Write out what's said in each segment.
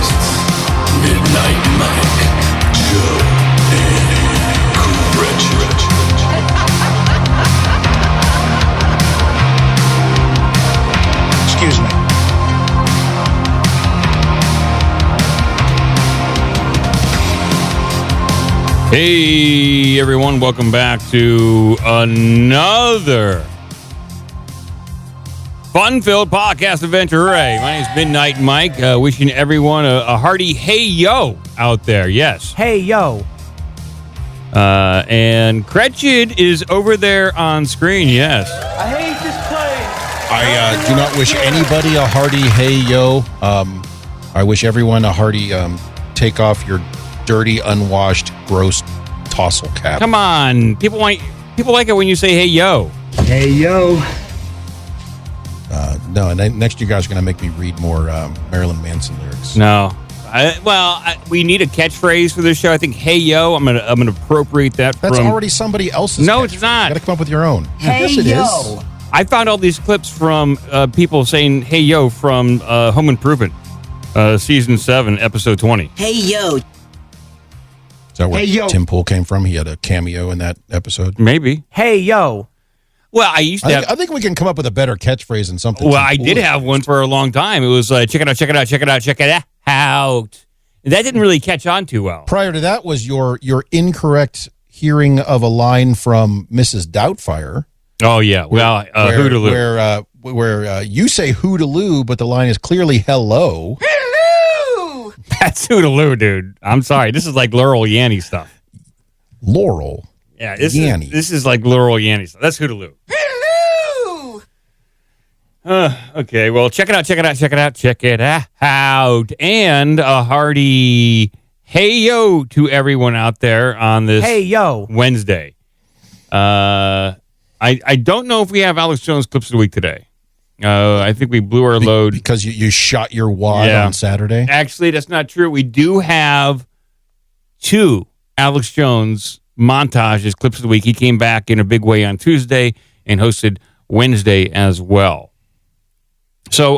hosts, Midnight Mike, Joe, and Gretchen. Excuse me. Hey everyone, welcome back to another fun-filled podcast adventure. Hooray. My name is Midnight Mike, wishing everyone a hearty hey yo out there. Yes. Hey, yo. And Gretchen is over there on screen. Yes. I hate this place. I do not wish anybody a hearty hey yo. I wish everyone a hearty take off your dirty, unwashed, gross tossle cap. Come on. People like it when you say hey yo. Hey, yo. No, and next you guys are going to make me read more Marilyn Manson lyrics. No. We need a catchphrase for this show. I think hey yo, I'm gonna appropriate that That's from already somebody else's. No, catchphrase. it's not. You got to come up with your own. Hey, yes, it yo. is. I found all these clips from people saying hey yo from Home Improvement, season 7, episode 20. Hey, yo. Is that where Hey, yo. Tim Pool came from? He had a cameo in that episode. Maybe. Hey, yo. Well, I used to have. I think we can come up with a better catchphrase than something. Well, Tim I Pool did has have used. one for a long time. It was check it out, check it out, check it out, check it out. That didn't really catch on too well. Prior to that was your incorrect hearing of a line from Mrs. Doubtfire. Oh yeah, well, Hootaloo. Where you say Hootaloo, but the line is clearly hello. Hello! That's Hootaloo, dude. I'm sorry. This is like Laurel Yanny stuff. Laurel. Yeah, this Yanny. is like Laurel Yanny stuff. That's Hootaloo. Hello! Okay, well, check it out, check it out, check it out, check it out. And a hearty hey yo to everyone out there on this Hey, yo. Wednesday. I don't know if we have Alex Jones clips of the week today. I think we blew our load. Because you shot your wad Yeah. on Saturday. Actually, that's not true. We do have 2 Alex Jones montages, clips of the week. He came back in a big way on Tuesday and hosted Wednesday as well. So,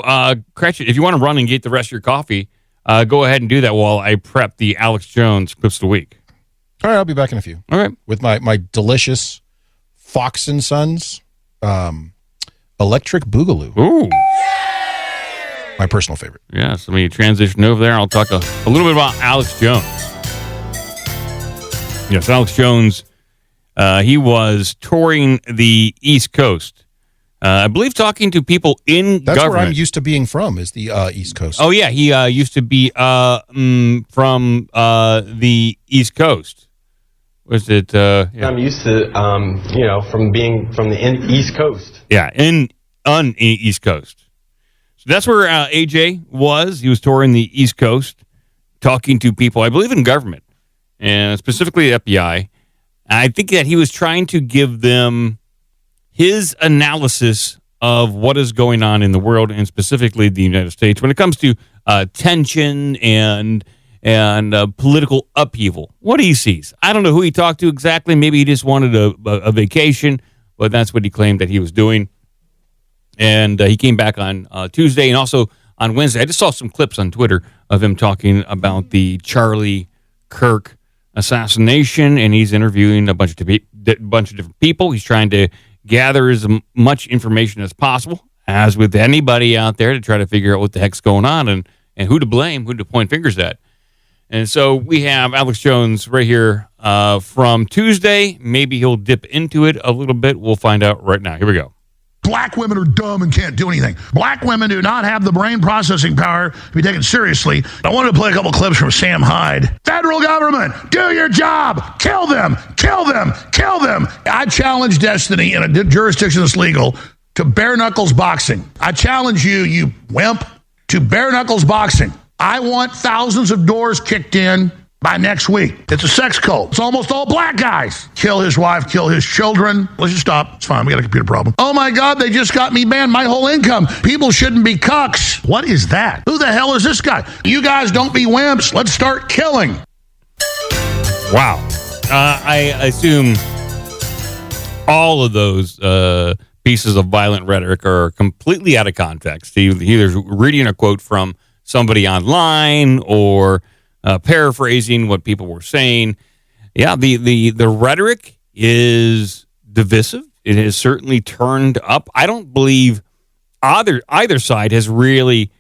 Gretchen, if you want to run and get the rest of your coffee, go ahead and do that while I prep the Alex Jones clips of the week. All right, I'll be back in a few. All right. With my delicious Fox and Sons Electric Boogaloo. Ooh. My personal favorite. Yes, let me transition over there. I'll talk a little bit about Alex Jones. Yes, Alex Jones, he was touring the East Coast. I believe talking to people in That's government. where I'm used to being from, is the East Coast. Oh, yeah, he used to be from the East Coast. Was it? Yeah. I'm used to, from being from the East Coast. Yeah, on East Coast. So that's where AJ was. He was touring the East Coast, talking to people, I believe, in government, and specifically the FBI. I think that he was trying to give them his analysis of what is going on in the world, and specifically the United States, when it comes to tension and political upheaval. What he sees. I don't know who he talked to exactly. Maybe he just wanted a vacation, but that's what he claimed that he was doing. And he came back on Tuesday and also on Wednesday. I just saw some clips on Twitter of him talking about the Charlie Kirk assassination, and he's interviewing a bunch of different people. He's trying to gather as much information as possible, as with anybody out there, to try to figure out what the heck's going on and who to blame, who to point fingers at. And so we have Alex Jones right here from Tuesday. Maybe he'll dip into it a little bit. We'll find out right now. Here we go. Black women are dumb and can't do anything. Black women do not have the brain processing power to be taken seriously. I wanted to play a couple clips from Sam Hyde. Federal government, do your job. Kill them, kill them, kill them. I challenge Destiny in a jurisdiction that's legal to bare knuckles boxing. I challenge you, you wimp, to bare knuckles boxing. I want thousands of doors kicked in by next week. It's a sex cult. It's almost all black guys. Kill his wife, kill his children. Let's just stop. It's fine. We got a computer problem. Oh my God, they just got me banned. My whole income. People shouldn't be cucks. What is that? Who the hell is this guy? You guys don't be wimps. Let's start killing. Wow. I assume all of those pieces of violent rhetoric are completely out of context. He either reading a quote from somebody online or paraphrasing what people were saying. Yeah, the rhetoric is divisive. It has certainly turned up. I don't believe either side has really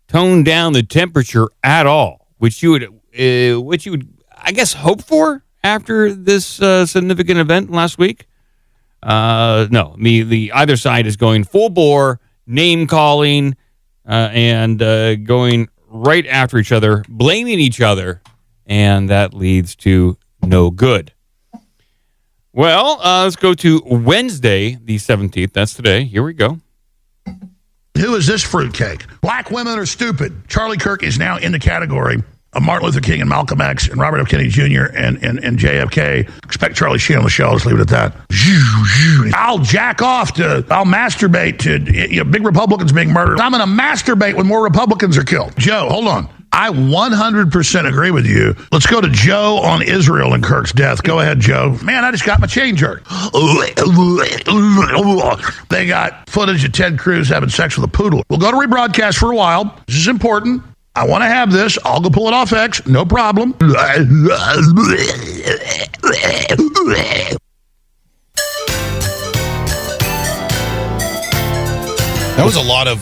toned down the temperature at all, which you would I guess hope for after this significant event last week. No, the either side is going full bore, name calling, and going right after each other, blaming each other, and that leads to no good. Well, let's go to Wednesday, the 17th. That's today. Here we go. Who is this fruitcake? Black women are stupid. Charlie Kirk is now in the category of Martin Luther King and Malcolm X and Robert F. Kennedy Jr. and JFK. Expect Charlie Sheen on the show. Let's leave it at that. I'll jack off I'll masturbate to big Republicans being murdered. I'm going to masturbate when more Republicans are killed. Joe, hold on. I 100% agree with you. Let's go to Joe on Israel and Kirk's death. Go ahead, Joe. Man, I just got my chain jerked. They got footage of Ted Cruz having sex with a poodle. We'll go to rebroadcast for a while. This is important. I want to have this. I'll go pull it off X. No problem. That was a lot of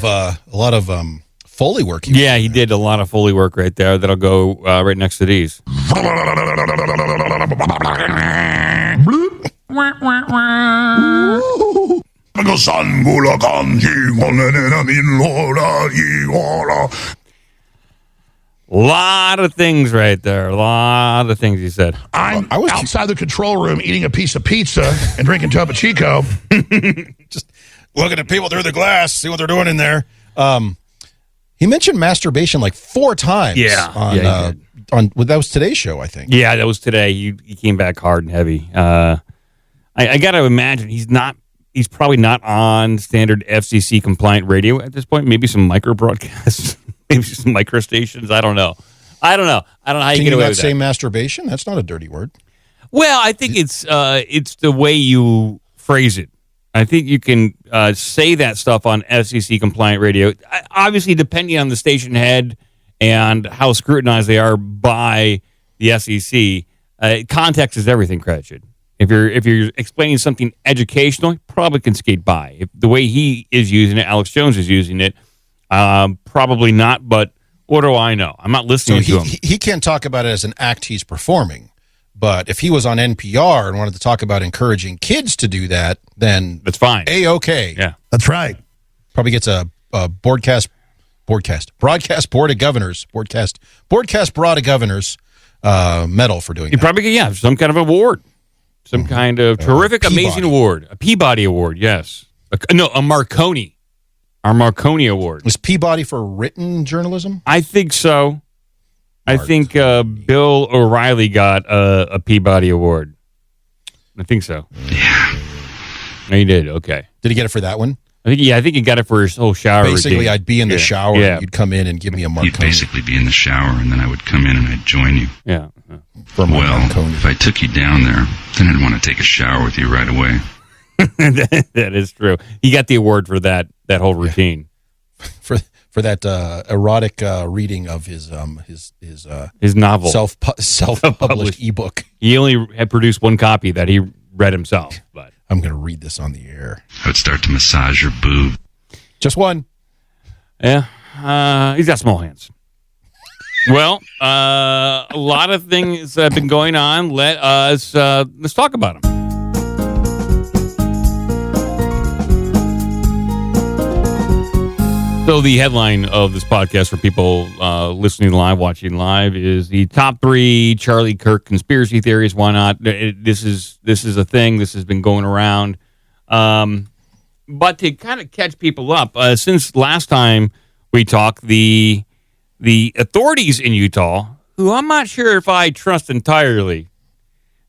Foley work. He did a lot of Foley work right there. That'll go right next to these. Lot of things right there. A lot of things he said. I was outside the control room eating a piece of pizza and drinking Topo Chico. Just looking at people through the glass, see what they're doing in there. He mentioned masturbation like 4 times. Yeah. On that was today's show, I think. Yeah, that was today. He came back hard and heavy. I got to imagine he's probably not on standard FCC compliant radio at this point. Maybe some micro broadcasts, maybe some micro stations. I don't know how you get away with that. Say masturbation? That's not a dirty word. Well, I think it's the way you phrase it. I think you can say that stuff on FCC compliant radio. Obviously, depending on the station head and how scrutinized they are by the FCC, context is everything, Cratchit. If you're explaining something educational, probably can skate by. If the way he is using it, Alex Jones is using it, probably not. But what do I know? I'm not listening to him. He can't talk about it as an act he's performing. But if he was on NPR and wanted to talk about encouraging kids to do that, then that's fine. A-okay. Yeah, that's right. Probably gets a broadcast board of governors medal for doing that. You probably get some kind of award, some kind of terrific, amazing award, a Peabody Award. Yes, a Marconi, our Marconi Award. Was Peabody for written journalism? I think so. I think Bill O'Reilly got a Peabody Award. I think so. Yeah. No, he did. Okay. Did he get it for that one? I think he got it for his whole shower Basically, routine. I'd be in the shower and you'd come in and give me a Marconi. You'd basically be in the shower, and then I would come in and I'd join you. Yeah. For my Marconi. If I took you down there, then I'd want to take a shower with you right away. That is true. He got the award for that whole routine. For that erotic reading of his novel, self-published ebook. He only had produced one copy that he read himself. But I'm going to read this on the air. I would start to massage your boob. Just one. Yeah, he's got small hands. Well, a lot of things have been going on. Let's talk about them. So the headline of this podcast for people listening live, watching live, is the top 3 Charlie Kirk conspiracy theories. Why not? This is a thing. This has been going around. But to kind of catch people up, since last time we talked, the authorities in Utah, who I'm not sure if I trust entirely,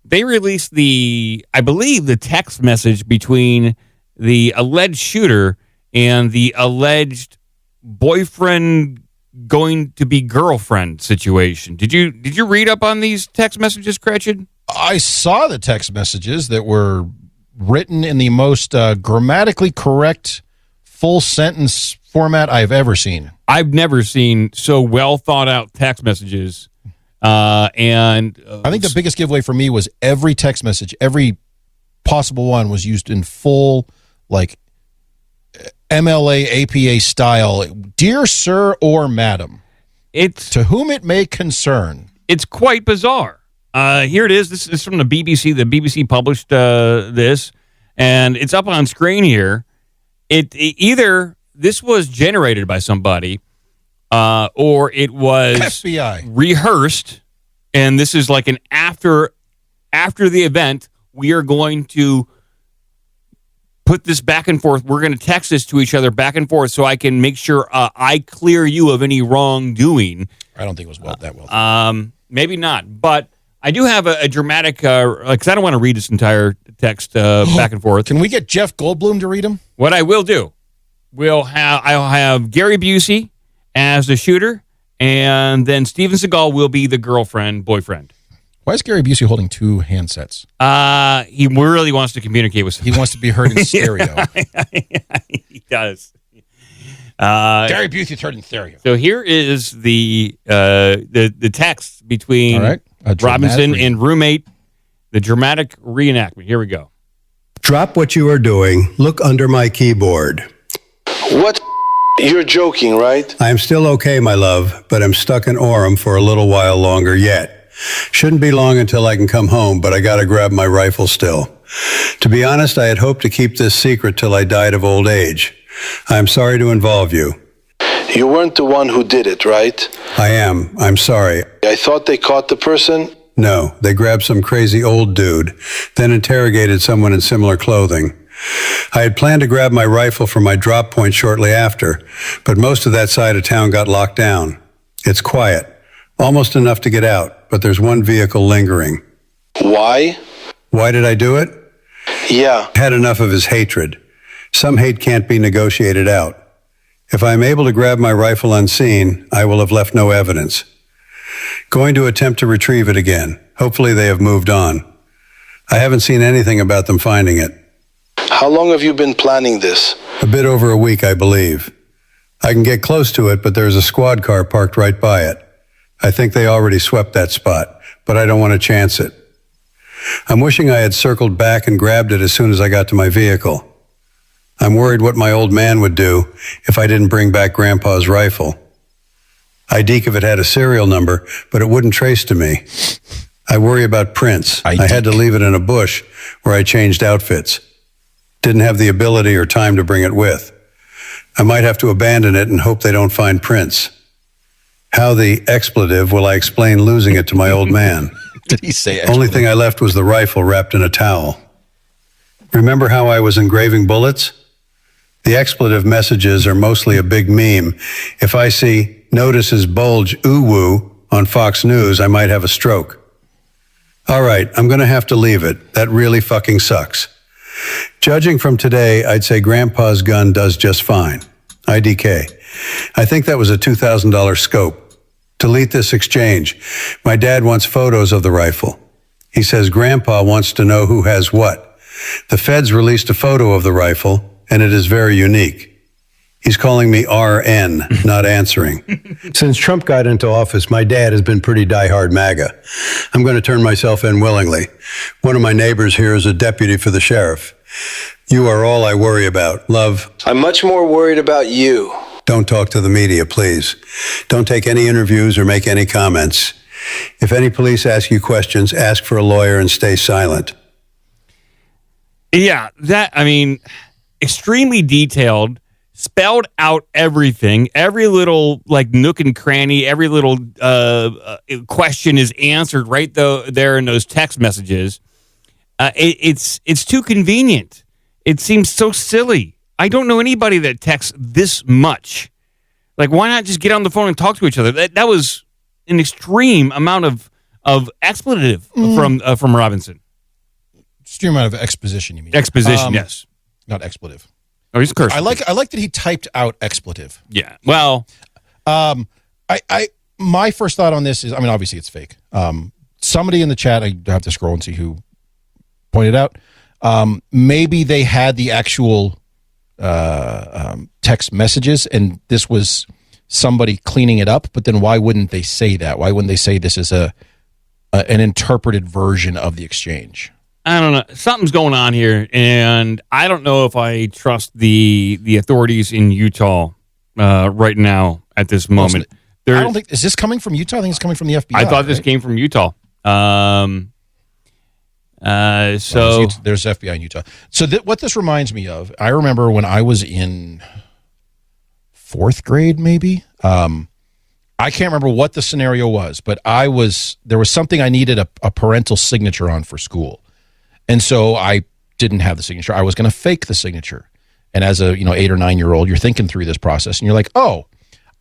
they released I believe the text message between the alleged shooter and the alleged boyfriend going to be girlfriend situation. Did you read up on these text messages, Cratchit? I saw the text messages that were written in the most grammatically correct full sentence format I've ever seen. I've never seen so well thought out text messages. I think the biggest giveaway for me was every text message, every possible one was used in full, like MLA APA style. Dear sir or madam, it's to whom it may concern. It's quite bizarre. Here it is. This is from the BBC. The BBC published this, and it's up on screen here. Either this was generated by somebody, or it was FBI rehearsed, and this is like an after the event. We are going to put this back and forth. We're going to text this to each other back and forth so I can make sure I clear you of any wrongdoing. I don't think it was that well. Maybe not, but I do have a dramatic, because I don't want to read this entire text back and forth. Can we get Jeff Goldblum to read them? What I will do, I'll have Gary Busey as the shooter, and then Steven Seagal will be the boyfriend. Why is Gary Busey holding two handsets? He really wants to communicate with somebody. He wants to be heard in stereo. He does. Gary Busey's heard in stereo. So here is the text between Robinson and roommate, the dramatic reenactment. Here we go. Drop what you are doing. Look under my keyboard. What? You're joking, right? I'm still okay, my love, but I'm stuck in Orem for a little while longer yet. Shouldn't be long until I can come home, but I gotta grab my rifle still. To be honest, I had hoped to keep this secret till I died of old age. I'm sorry to involve you. You weren't the one who did it, right? I am. I'm sorry. I thought they caught the person. No, they grabbed some crazy old dude, then interrogated someone in similar clothing. I had planned to grab my rifle from my drop point shortly after, but most of that side of town got locked down. It's quiet. Almost enough to get out, but there's one vehicle lingering. Why? Why did I do it? Yeah. I had enough of his hatred. Some hate can't be negotiated out. If I am able to grab my rifle unseen, I will have left no evidence. Going to attempt to retrieve it again. Hopefully they have moved on. I haven't seen anything about them finding it. How long have you been planning this? A bit over a week, I believe. I can get close to it, but there's a squad car parked right by it. I think they already swept that spot, but I don't want to chance it. I'm wishing I had circled back and grabbed it as soon as I got to my vehicle. I'm worried what my old man would do if I didn't bring back Grandpa's rifle. I'd deke if it had a serial number, but it wouldn't trace to me. I worry about prints. I had to leave it in a bush where I changed outfits. Didn't have the ability or time to bring it with. I might have to abandon it and hope they don't find prints. How the expletive will I explain losing it to my old man? Did he say expletive? Only thing I left was the rifle wrapped in a towel. Remember how I was engraving bullets? The expletive messages are mostly a big meme. If I see notices bulge ooh-woo on Fox News, I might have a stroke. All right, I'm going to have to leave it. That really fucking sucks. Judging from today, I'd say Grandpa's gun does just fine. IDK. I think that was a $2,000 scope. Delete this exchange. My dad wants photos of the rifle. He says Grandpa wants to know who has what. The feds released a photo of the rifle, and it is very unique. He's calling me RN, not answering. Since Trump got into office, my dad has been pretty diehard MAGA. I'm going to turn myself in willingly. One of my neighbors here is a deputy for the sheriff. You are all I worry about. Love. I'm much more worried about you. Don't talk to the media, please. Don't take any interviews or make any comments. If any police ask you questions, ask for a lawyer and stay silent. Yeah, extremely detailed, spelled out everything. Every little nook and cranny, every little question is answered right there in those text messages. It's too convenient. It seems so silly. I don't know anybody that texts this much. Why not just get on the phone and talk to each other? That was an extreme amount of expletive from Robinson. Extreme amount of exposition, you mean? Exposition, yes. Not expletive. Oh, he's cursing. I like that he typed out expletive. Yeah. Well, my first thought on this is, obviously it's fake. Somebody in the chat, I have to scroll and see who pointed out. Maybe they had the actual text messages, and this was somebody cleaning it up. But then why wouldn't they say that? Why wouldn't they say this is an interpreted version of the exchange? I don't know. Something's going on here, and I don't know if I trust the authorities in Utah right now at this moment. I don't think, is this coming from Utah? I think it's coming from the FBI. I thought this came from Utah. So there's FBI in Utah. So what this reminds me of, I remember when I was in 4th grade, maybe. I can't remember what the scenario was, but there was something I needed a parental signature on for school. And so I didn't have the signature. I was going to fake the signature. And as a 8 or 9 year old, you're thinking through this process and you're like, oh,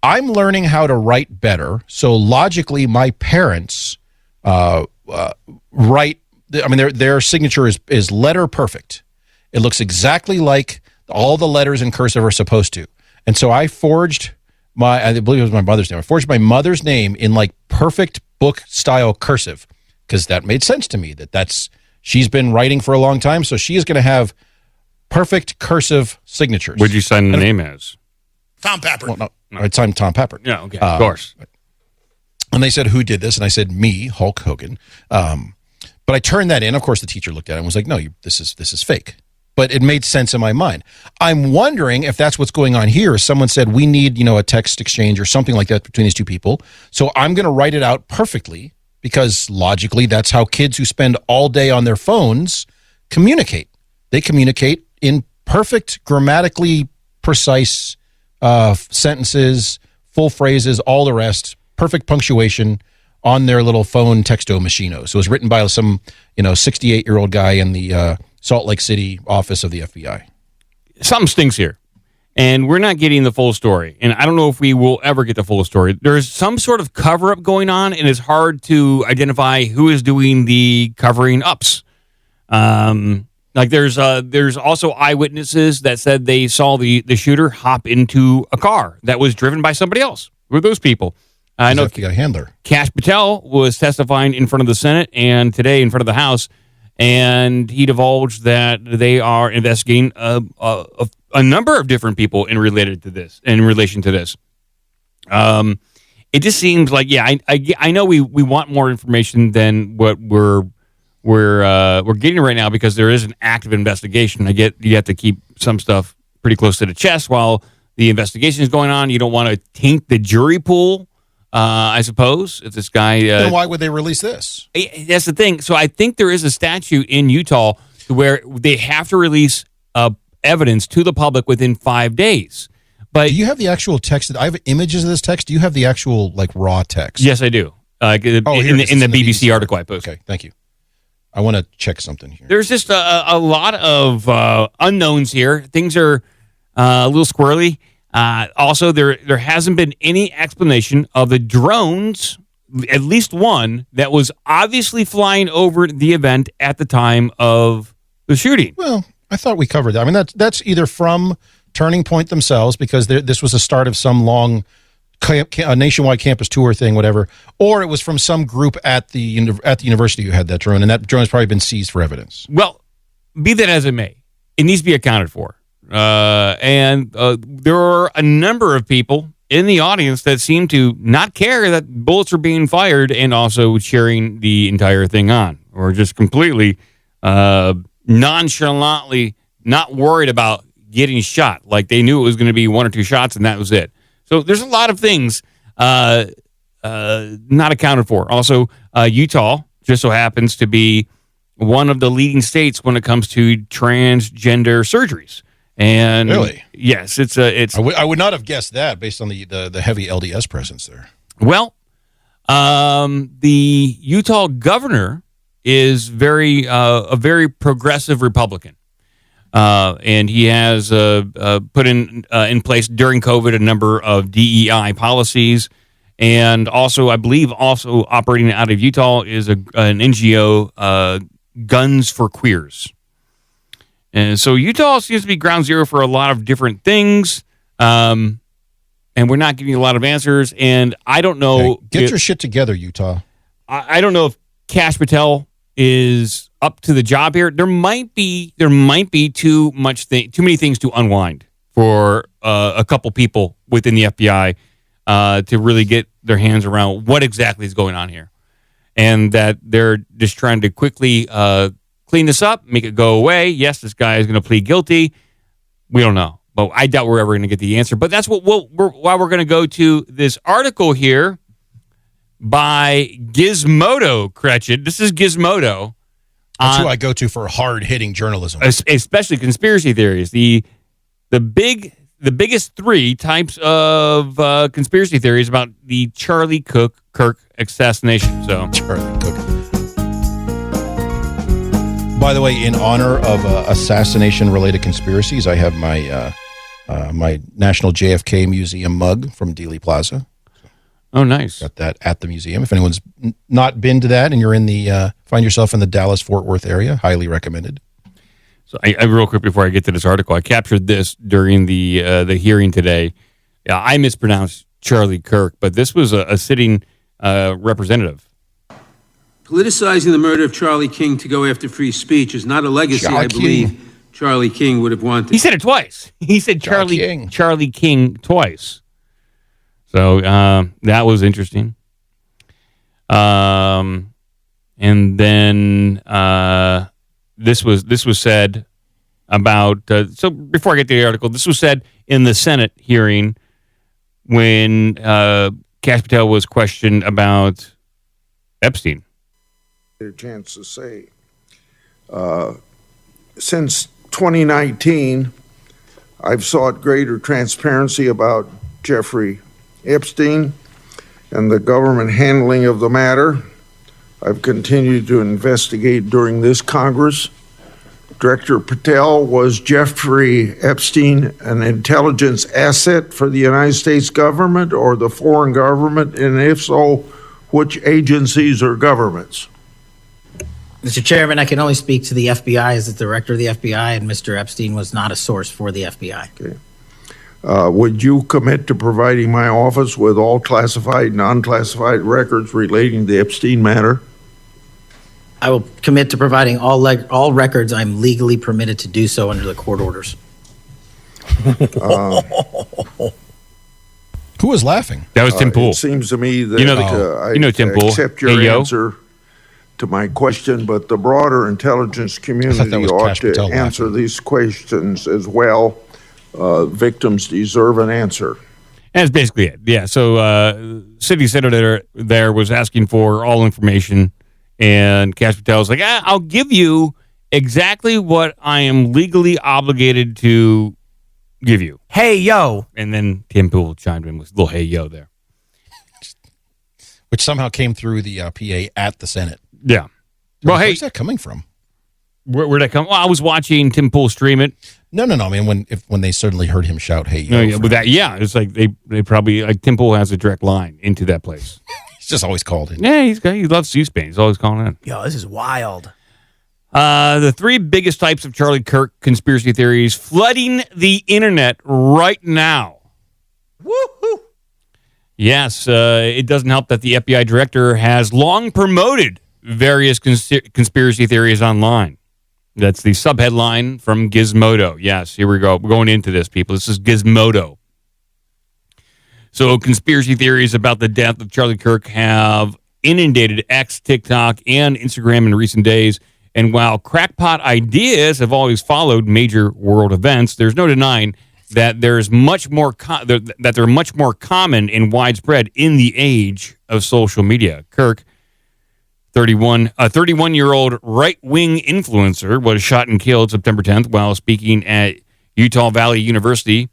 I'm learning how to write better. So logically, my parents write. I mean, their signature is letter perfect. It looks exactly like all the letters in cursive are supposed to. And so I forged I believe it was my mother's name. I forged my mother's name in like perfect book style cursive because that made sense to me. She's been writing for a long time, so she is going to have perfect cursive signatures. What'd you sign the name as? Tom Pepper. Well, no, I signed Tom Pepper. Yeah, okay, of course. And they said, who did this? And I said, me, Hulk Hogan. But I turned that in. Of course, the teacher looked at it and was like, no, this is fake. But it made sense in my mind. I'm wondering if that's what's going on here. Someone said, we need, a text exchange or something like that between these two people. So I'm going to write it out perfectly because logically, that's how kids who spend all day on their phones communicate. They communicate in perfect, grammatically precise sentences, full phrases, all the rest, perfect punctuation on their little phone texto-machino. So it was written by some, 68-year-old guy in the Salt Lake City office of the FBI. Something stinks here, and we're not getting the full story. And I don't know if we will ever get the full story. There's some sort of cover-up going on, and it's hard to identify who is doing the covering ups. Like there's also eyewitnesses that said they saw the shooter hop into a car that was driven by somebody else. Who are those people? I know FBI handler. Kash Patel was testifying in front of the Senate and today in front of the House, and he divulged that they are investigating a number of different people in relation to this. It just seems like, I know we want more information than what we're getting right now because there is an active investigation. I get you have to keep some stuff pretty close to the chest while the investigation is going on. You don't want to taint the jury pool. I suppose if this guy. Then why would they release this? That's the thing. So I think there is a statute in Utah where they have to release evidence to the public within 5 days. But do you have the actual text? I have images of this text. Do you have the actual raw text? Yes, I do. In the BBC article I posted. Okay, thank you. I want to check something here. There's just a lot of unknowns here. Things are a little squirrely. Also, there hasn't been any explanation of the drones, at least one, that was obviously flying over the event at the time of the shooting. Well, I thought we covered that. I mean, that's either from Turning Point themselves, because this was the start of some long nationwide campus tour thing, whatever, or it was from some group at the university who had that drone, and that drone has probably been seized for evidence. Well, be that as it may, it needs to be accounted for. And there are a number of people in the audience that seem to not care that bullets are being fired and also cheering the entire thing on, or just completely nonchalantly not worried about getting shot. Like they knew it was going to be 1 or 2 shots and that was it. So there's a lot of things not accounted for. Also, Utah just so happens to be one of the leading states when it comes to transgender surgeries. And really? Yes, it's. I would not have guessed that based on the heavy LDS presence there. Well, the Utah governor is a very progressive Republican, and he has put in place during COVID a number of DEI policies, and also I believe also operating out of Utah is an NGO, Guns for Queers. And so Utah seems to be ground zero for a lot of different things, and we're not getting a lot of answers. And I don't know. Get your shit together, Utah. I don't know if Kash Patel is up to the job here. There might be too many things to unwind for a couple people within the FBI to really get their hands around what exactly is going on here, and that they're just trying to quickly clean this up, make it go away. Yes, this guy is going to plead guilty. We don't know, but I doubt we're ever going to get the answer. But that's why we're going to go to this article here by Gizmodo, Cretchen. This is Gizmodo. That's who I go to for hard-hitting journalism. Especially conspiracy theories. The biggest three types of conspiracy theories about the Charlie Kirk assassination. So Charlie Cook. By the way, in honor of assassination-related conspiracies, I have my my National JFK Museum mug from Dealey Plaza. Oh, nice. Got that at the museum. If anyone's not been to that and you're in the find yourself in the Dallas-Fort Worth area, highly recommended. So I real quick before I get to this article, I captured this during the hearing today. I mispronounced Charlie Kirk, but this was a sitting representative. Politicizing the murder of Charlie King to go after free speech is not a legacy I believe Charlie King would have wanted. He said it twice. He said Charlie King twice. So that was interesting. And then this was said about. So before I get to the article, this was said in the Senate hearing when Kash Patel was questioned about Epstein. A chance to say, since 2019, I've sought greater transparency about Jeffrey Epstein and the government handling of the matter. I've continued to investigate during this Congress. Director Patel, was Jeffrey Epstein an intelligence asset for the United States government or the foreign government? And if so, which agencies or governments? Mr. Chairman, I can only speak to the FBI as the director of the FBI, and Mr. Epstein was not a source for the FBI. Okay. Would you commit to providing my office with all classified and unclassified records relating to the Epstein matter? I will commit to providing all records I'm legally permitted to do so under the court orders. Who was laughing? That was Tim Pool. It seems to me that you know Tim Pool. Accept your answer to my question, but the broader intelligence community ought to answer these questions as well. Victims deserve an answer. That's basically it. Yeah. So, city senator there was asking for all information, and Kash Patel's like, I'll give you exactly what I am legally obligated to give you. Hey, yo. And then Tim Pool chimed in with a little hey, yo there. Which somehow came through the PA at the Senate. Yeah. Well, hey. Where's that coming from? Where'd that come? Well, I was watching Tim Pool stream it. No. I mean, when they suddenly heard him shout, "Hey, yo!" It's like they probably like Tim Pool has a direct line into that place. He's just always called in. Yeah, he loves C-SPAN. He's always calling in. Yo, this is wild. The three biggest types of Charlie Kirk conspiracy theories flooding the internet right now. Woohoo! Yes, it doesn't help that the FBI director has long promoted various conspiracy theories online. That's the subheadline from Gizmodo. Yes, here we go. We're going into this, people. This is Gizmodo. So conspiracy theories about the death of Charlie Kirk have inundated X, TikTok, and Instagram in recent days. And while crackpot ideas have always followed major world events, there's no denying that there's much more that they're much more common and widespread in the age of social media. Kirk, a 31-year-old right-wing influencer, was shot and killed September 10th while speaking at Utah Valley University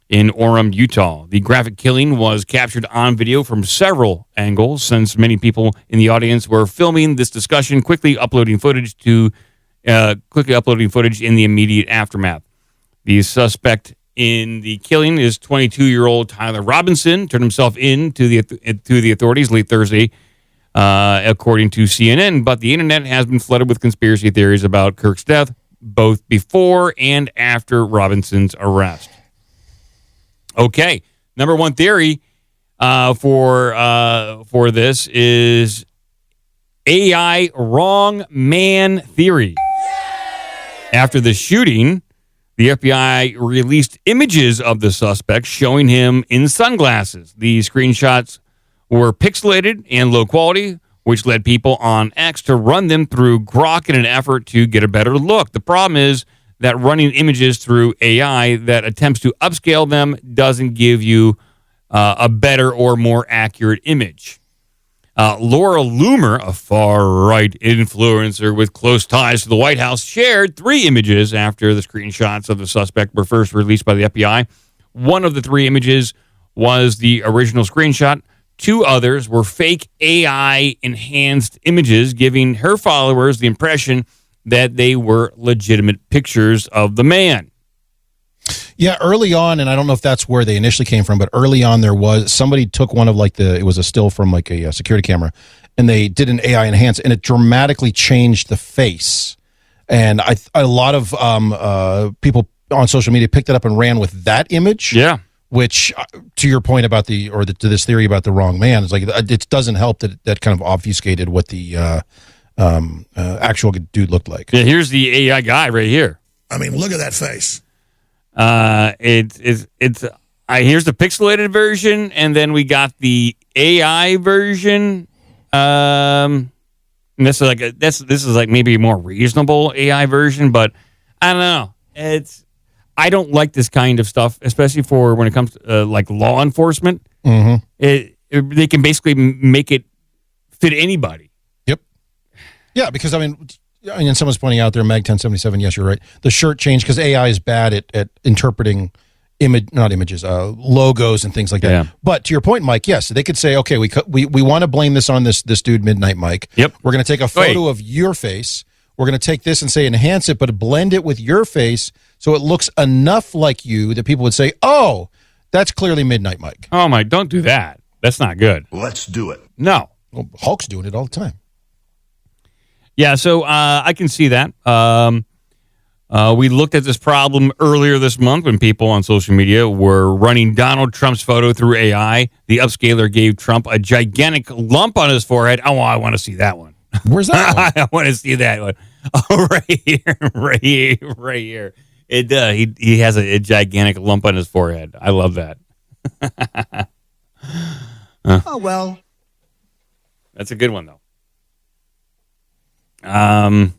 in Orem, Utah. The graphic killing was captured on video from several angles, since many people in the audience were filming this discussion, quickly uploading footage in the immediate aftermath. The suspect in the killing is 22-year-old Tyler Robinson. Turned himself in to the authorities late Thursday, according to CNN. But the internet has been flooded with conspiracy theories about Kirk's death, both before and after Robinson's arrest. Okay, number one theory for this is AI wrong man theory. After the shooting, the FBI released images of the suspect showing him in sunglasses. The screenshots were pixelated and low quality, which led people on X to run them through Grok in an effort to get a better look. The problem is that running images through AI that attempts to upscale them doesn't give you a better or more accurate image. Laura Loomer, a far-right influencer with close ties to the White House, shared 3 images after the screenshots of the suspect were first released by the FBI. One of the 3 images was the original screenshot. 2 others were fake AI-enhanced images, giving her followers the impression that they were legitimate pictures of the man. Yeah, early on, and I don't know if that's where they initially came from, but early on there was, somebody took one of it was a still from like a security camera, and they did an AI enhance, and it dramatically changed the face. And a lot of people on social media picked it up and ran with that image. Yeah. Which, to your point about to this theory about the wrong man, it's like, it doesn't help that kind of obfuscated what the actual dude looked like. Yeah, here's the AI guy right here. I mean, look at that face. Here's the pixelated version, and then we got the AI version. And this is like maybe a more reasonable AI version, but I don't know. I don't like this kind of stuff, especially for when it comes to like law enforcement. Mm-hmm. They can basically make it fit anybody. Yep. Yeah, because I mean, someone's pointing out there, Mag 1077. Yes, you're right. The shirt changed because AI is bad at interpreting logos and things like that. Yeah. But to your point, Mike, yes, they could say, okay, we want to blame this on this dude, Midnight Mike. Yep. We're going to take a photo of your face. We're going to take this and say enhance it, but blend it with your face so it looks enough like you that people would say, oh, that's clearly Midnight Mike. Oh my! Don't do that. That's not good. Let's do it. No. Well, Hulk's doing it all the time. Yeah, so I can see that. We looked at this problem earlier this month when people on social media were running Donald Trump's photo through AI. The upscaler gave Trump a gigantic lump on his forehead. Oh, I want to see that one. Where's that one? I want to see that one. Oh, right here. It he has a gigantic lump on his forehead. I love that. Oh, well. That's a good one, though. Yeah.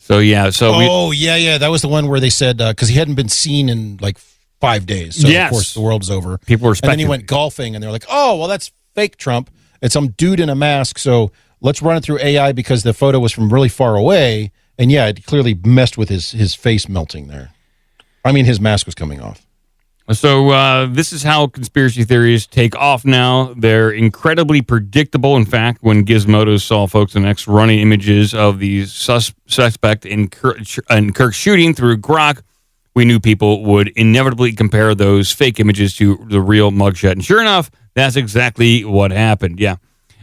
That was the one where they said because he hadn't been seen in like 5 days. So yes. Of course the world is over. People were speculating. And then he went golfing, and they're like, "Oh, well, that's fake Trump. It's some dude in a mask. So let's run it through AI because the photo was from really far away." And yeah, it clearly messed with his face melting there. I mean, his mask was coming off. So this is how conspiracy theories take off now. They're incredibly predictable. In fact, when Gizmodo saw folks on X running images of the suspect in Kirk shooting through Grok, we knew people would inevitably compare those fake images to the real mugshot. And sure enough, that's exactly what happened. Yeah,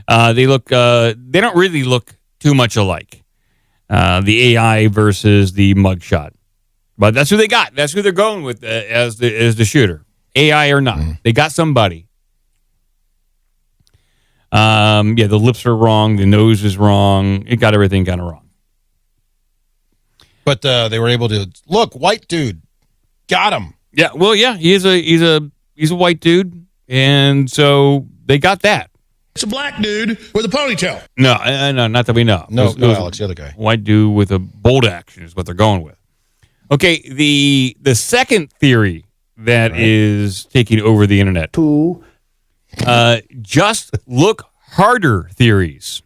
they don't really look too much alike. The AI versus the mugshot. But that's who they got. That's who they're going with as the shooter. AI or not. They got somebody. The lips are wrong. The nose is wrong. It got everything kind of wrong. But they were able to, look, white dude. Got him. Yeah, well, yeah, he's a white dude. And so they got that. It's a black dude with a ponytail. No, not that we know. No, Alex, the other guy. White dude with a bold action is what they're going with. Okay, the second theory that is taking over the internet. Just look harder theories.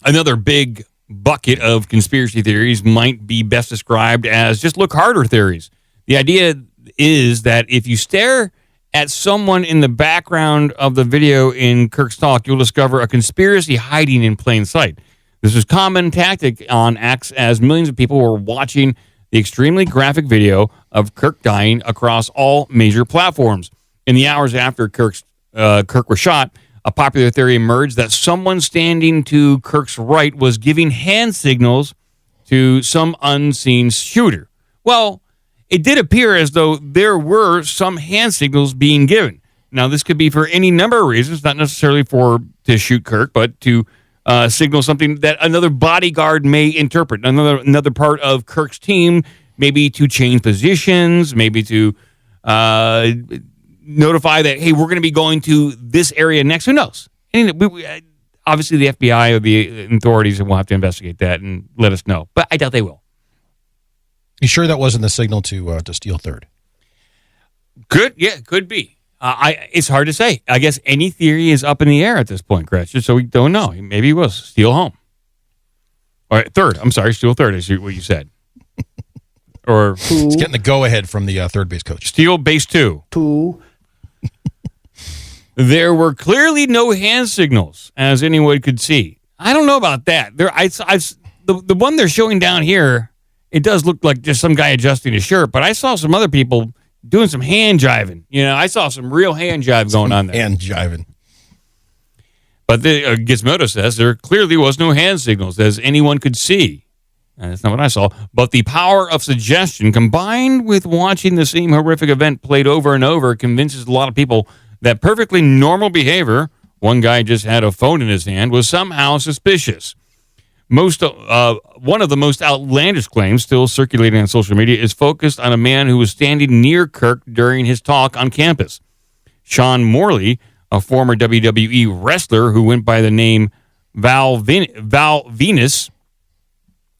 Another big bucket of conspiracy theories might be best described as just look harder theories. The idea is that if you stare at someone in the background of the video in Kirk's talk, you'll discover a conspiracy hiding in plain sight. This is a common tactic on X as millions of people were watching the extremely graphic video of Kirk dying across all major platforms. In the hours after Kirk was shot, a popular theory emerged that someone standing to Kirk's right was giving hand signals to some unseen shooter. Well, it did appear as though there were some hand signals being given. Now, this could be for any number of reasons, not necessarily to shoot Kirk, but to signal something that another bodyguard may interpret. Another part of Kirk's team, maybe to change positions, maybe to notify that, hey, we're going to be going to this area next. Who knows? And obviously, the FBI or the authorities will have to investigate that and let us know. But I doubt they will. You sure that wasn't the signal to steal third? Could be. It's hard to say. I guess any theory is up in the air at this point, Gretchen, so we don't know. Maybe it was steal home. All right, third. I'm sorry, steal third is what you said. Or it's getting the go-ahead from the third base coach. Steal base 2. There were clearly no hand signals, as anyone could see. I don't know about that. The one they're showing down here, it does look like just some guy adjusting his shirt, but I saw some other people doing some hand jiving. I saw some real hand jive going on there. Hand jiving. But Gizmodo says there clearly was no hand signals, as anyone could see. And that's not what I saw. But the power of suggestion, combined with watching the same horrific event played over and over, convinces a lot of people that perfectly normal behavior, one guy just had a phone in his hand, was somehow suspicious. One of the most outlandish claims still circulating on social media is focused on a man who was standing near Kirk during his talk on campus. Sean Morley, a former WWE wrestler who went by the name Val Venus,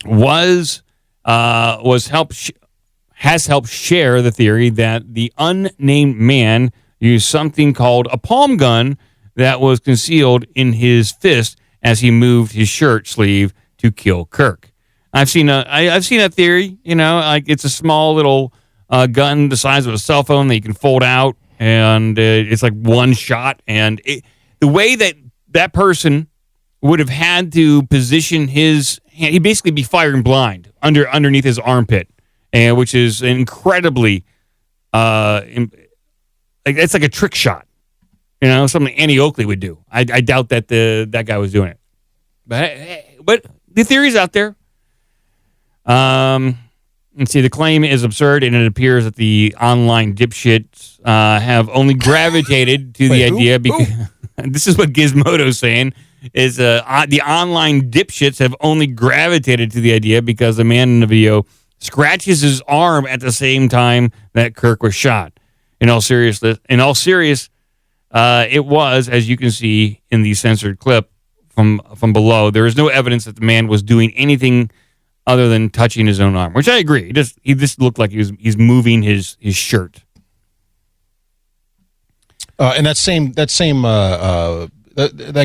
has helped share the theory that the unnamed man used something called a palm gun that was concealed in his fist as he moved his shirt sleeve to kill Kirk. I've seen that theory. Like it's a small little gun the size of a cell phone that you can fold out, and it's like one shot. And the way that person would have had to position his hand, he'd basically be firing blind underneath his armpit, and which is incredibly it's like a trick shot. Something Annie Oakley would do. I doubt that that guy was doing it. But the theory's out there. Let's see. The claim is absurd, and it appears that the online dipshits have only gravitated to the idea because this is what Gizmodo's saying is the online dipshits have only gravitated to the idea because the man in the video scratches his arm at the same time that Kirk was shot. In all seriousness, it was, as you can see in the censored clip from below, there is no evidence that the man was doing anything other than touching his own arm, which I agree. He just looked like he's moving his shirt. And that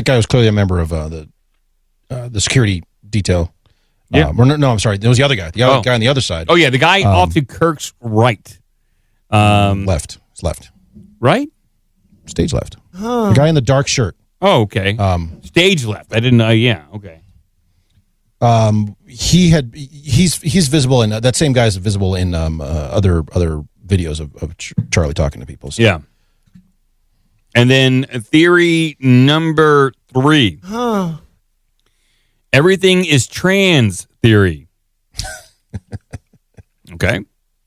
guy was clearly a member of the security detail. Yeah. No, I'm sorry. There was the other guy. The other guy on the other side. Oh yeah, the guy off to Kirk's right. Left. It's left. Right? Stage left. The guy in the dark shirt. Oh, okay. Stage left. I didn't know. Yeah, okay. He's visible in that same guy is visible in other videos of Charlie talking to people. So. Yeah. And then theory number 3. Everything is trans theory. Okay.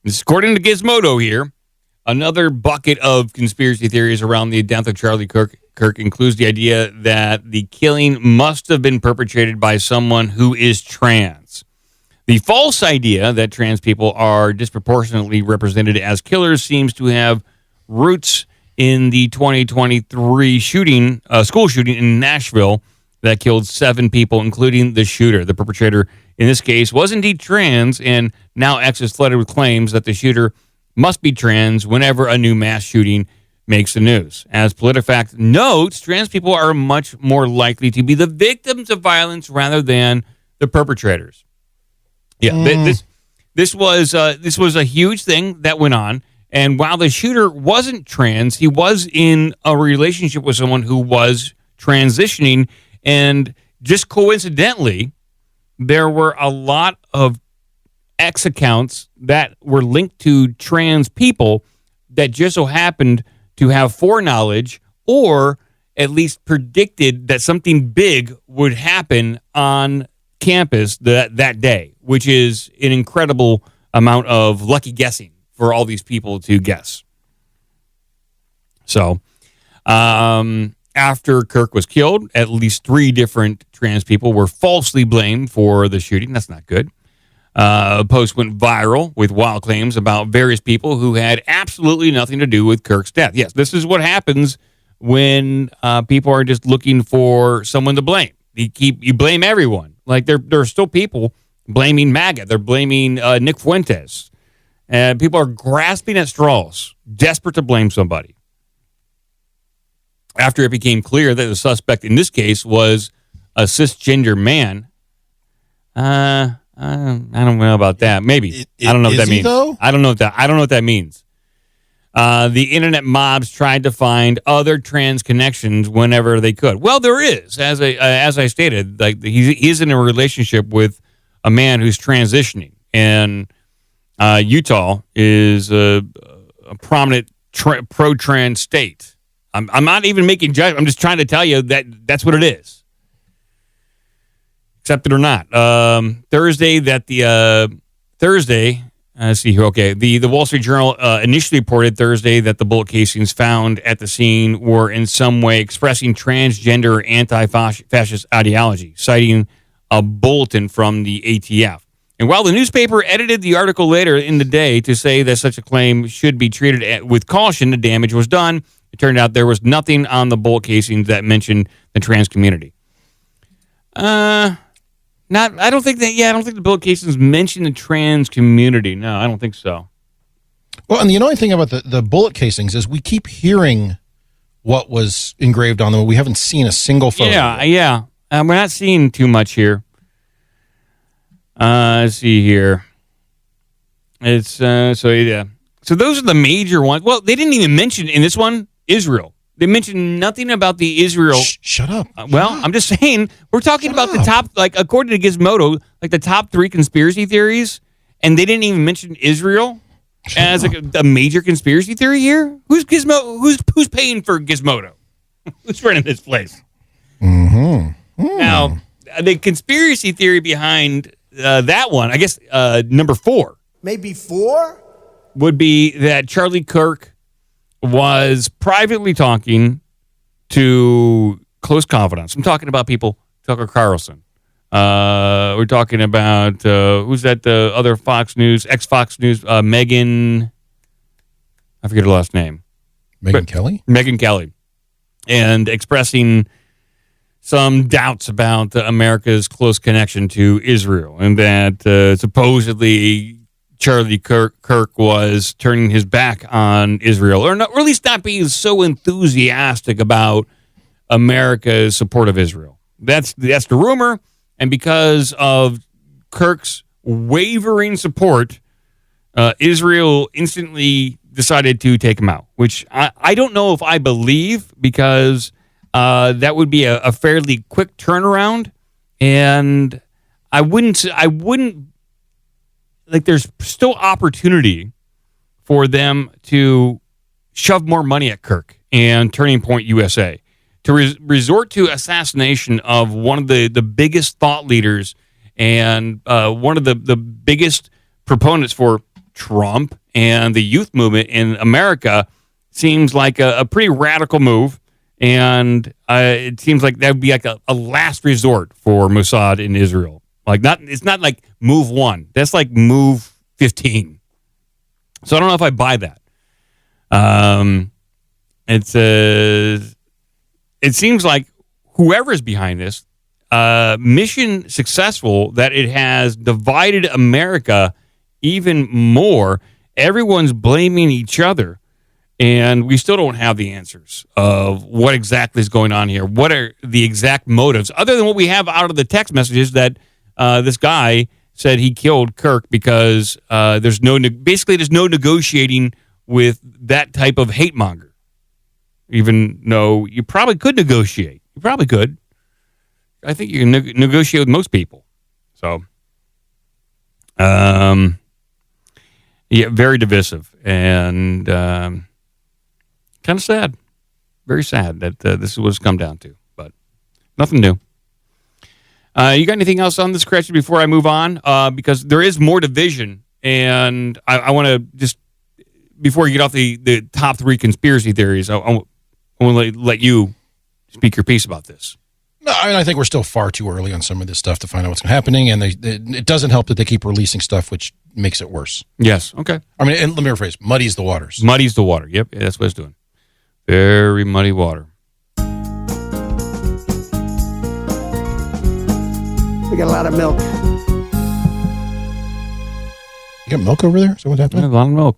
This is according to Gizmodo here. Another bucket of conspiracy theories around the death of Charlie Kirk includes the idea that the killing must have been perpetrated by someone who is trans. The false idea that trans people are disproportionately represented as killers seems to have roots in the 2023 school shooting in Nashville that killed 7 people, including the shooter. The perpetrator in this case was indeed trans, and now X is flooded with claims that the shooter must be trans whenever a new mass shooting makes the news. As PolitiFact notes, trans people are much more likely to be the victims of violence rather than the perpetrators. Yeah, this was a huge thing that went on. And while the shooter wasn't trans, he was in a relationship with someone who was transitioning. And just coincidentally, there were a lot of X accounts that were linked to trans people that just so happened to have foreknowledge or at least predicted that something big would happen on campus that day, which is an incredible amount of lucky guessing for all these people to guess. So After Kirk was killed, at least 3 different trans people were falsely blamed for the shooting. That's not good. A post went viral with wild claims about various people who had absolutely nothing to do with Kirk's death. Yes, this is what happens when people are just looking for someone to blame. You blame everyone. Like there are still people blaming MAGA. They're blaming Nick Fuentes. And people are grasping at straws, desperate to blame somebody. After it became clear that the suspect in this case was a cisgender man, I don't know about that. Maybe I don't know what that means. Though? I don't know what that means. The internet mobs tried to find other trans connections whenever they could. Well, there is, as I stated, like he's in a relationship with a man who's transitioning, and Utah is a prominent pro-trans state. I'm not even making judgment. I'm just trying to tell you that that's what it is. Accept it or not. Thursday, let's see here. Okay. The Wall Street Journal initially reported Thursday that the bullet casings found at the scene were in some way expressing transgender or anti-fascist ideology, citing a bulletin from the ATF. And while the newspaper edited the article later in the day to say that such a claim should be treated with caution, the damage was done. It turned out there was nothing on the bullet casings that mentioned the trans community. I don't think the bullet casings mention the trans community. No, I don't think so. Well, and the annoying thing about the bullet casings is we keep hearing what was engraved on them. We haven't seen a single photo. Yeah. We're not seeing too much here. Let's see here. It's So those are the major ones. Well, they didn't even mention in this one Israel. They mentioned nothing about the Israel. Shut up. I'm just saying, we're talking about the top, like according to Gizmodo, like the top 3 conspiracy theories, and they didn't even mention Israel as a major conspiracy theory here. Who's Gizmodo? Who's paying for Gizmodo? Who's running this place? Now, the conspiracy theory behind that one, I guess, number 4. Maybe 4? Would be that Charlie Kirk was privately talking to close confidants. I'm talking about people, Tucker Carlson. We're talking about, who's that, the other Fox News, ex-Fox News, Megan, I forget her last name. Megyn Kelly? Megyn Kelly. And expressing some doubts about America's close connection to Israel, and that supposedly Charlie Kirk was turning his back on Israel, or at least not being so enthusiastic about America's support of Israel. That's the rumor, and because of Kirk's wavering support, Israel instantly decided to take him out, which I don't know if I believe, because that would be a fairly quick turnaround, and I wouldn't like, there's still opportunity for them to shove more money at Kirk and Turning Point USA, to resort to assassination of one of the biggest thought leaders and one of the biggest proponents for Trump and the youth movement in America. Seems like a pretty radical move, and it seems like that would be like a last resort for Mossad in Israel. It's not like move 1. That's like move 15. So I don't know if I buy that. It seems like whoever's behind this, mission successful, that it has divided America even more. Everyone's blaming each other, and we still don't have the answers of what exactly is going on here. What are the exact motives, other than what we have out of the text messages that this guy said he killed Kirk because there's no negotiating with that type of hate monger. Even though you probably could negotiate. You probably could. I think you can negotiate with most people. So, yeah, very divisive, and kind of sad. Very sad that this is what it's come down to. But nothing new. You got anything else on this question before I move on? Because there is more division, and I want to just, before you get off the top 3 conspiracy theories, I want to let you speak your piece about this. No, I mean, I think we're still far too early on some of this stuff to find out what's happening, and it doesn't help that they keep releasing stuff, which makes it worse. Yes. Okay. I mean, and let me rephrase: muddies the waters. Muddies the water. Yep, that's what it's doing. Very muddy water. We got a lot of milk. You got milk over there? Is that what's happening? A lot of milk.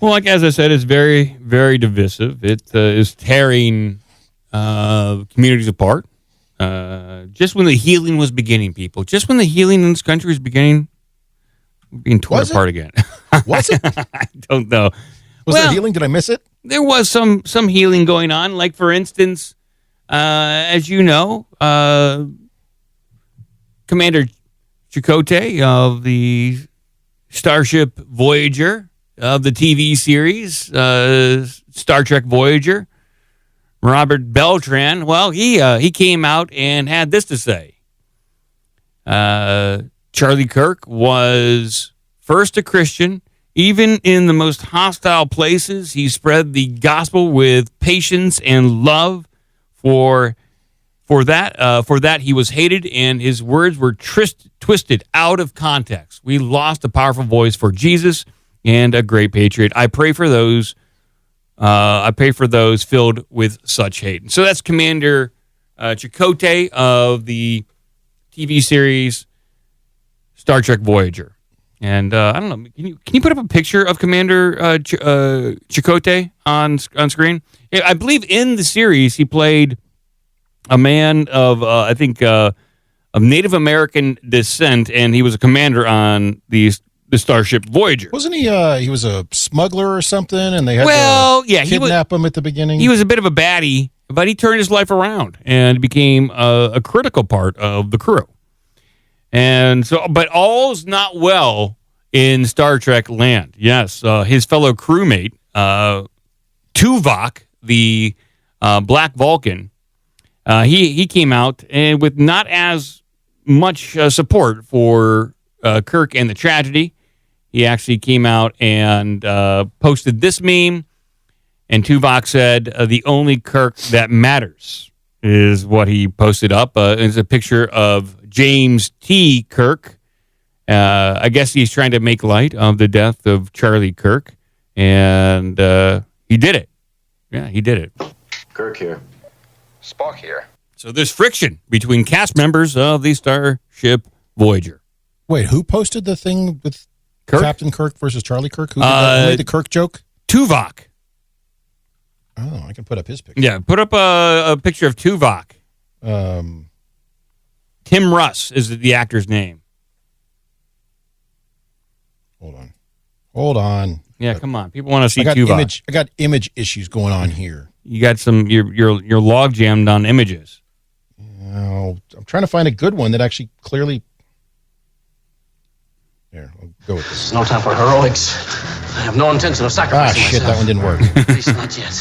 Well, like as I said, it's very, very divisive. It is tearing communities apart. Just when the healing was beginning, people. Just when the healing in this country was beginning, we're being torn apart again. Was it? I don't know. Was there healing? Did I miss it? There was some healing going on. Like, for instance, as you know, Commander Chakotay of the Starship Voyager of the TV series, Star Trek Voyager, Robert Beltran, well, he came out and had this to say. Charlie Kirk was first a Christian. Even in the most hostile places, he spread the gospel with patience and love. For that, he was hated, and his words were twisted out of context. We lost a powerful voice for Jesus and a great patriot. I pray for those. Filled with such hate. So that's Commander Chakotay of the TV series Star Trek Voyager. And I don't know. Can you put up a picture of Commander Chakotay on screen? I believe in the series he played a man of of Native American descent, and he was a commander on the Starship Voyager. Wasn't he? He was a smuggler or something, and they had to kidnap him at the beginning. He was a bit of a baddie, but he turned his life around and became a critical part of the crew. And so, but all's not well in Star Trek land. Yes, his fellow crewmate, Tuvok, the Black Vulcan, he came out and with not as much support for Kirk and the tragedy. He actually came out and posted this meme, and Tuvok said, the only Kirk that matters is what he posted up. It's a picture of James T. Kirk. I guess he's trying to make light of the death of Charlie Kirk, and he did it. Yeah, he did it. Kirk here. Spock here. So there's friction between cast members of the Starship Voyager. Wait, who posted the thing with Kirk? Captain Kirk versus Charlie Kirk? Who made the Kirk joke? Tuvok. Oh, I can put up his picture. Yeah, put up a picture of Tuvok. Tim Russ is the actor's name. Hold on. Yeah, come on. People want to see Tuvok. I got image issues going on here. You got some. You're log jammed on images. No, I'm trying to find a good one that actually clearly. Here, I'll go with this. It's no time for heroics. I have no intention of sacrificing shit, myself. that one didn't work. At least not yet.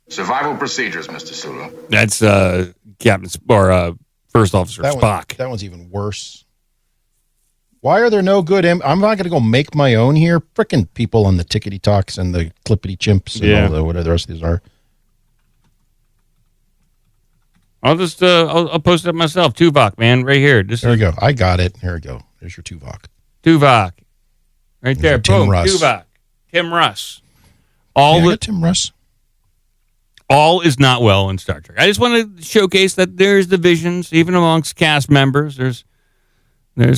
Survival procedures, Mr. Sulu. That's Captain or First Officer Spock. That one's even worse. Why are there no good? I'm not going to go make my own here. Frickin' people on the tickety talks and the clippity chimps and all the whatever the rest of these are. I'll just I'll post it up myself. Tuvok, man, right here. There we go. I got it. Here we go. There's your Tuvok. Tuvok, right there. Tim Boom. Russ. Tuvok. Tim Russ. Tim Russ. All is not well in Star Trek. I just want to showcase that there's divisions even amongst cast members. There's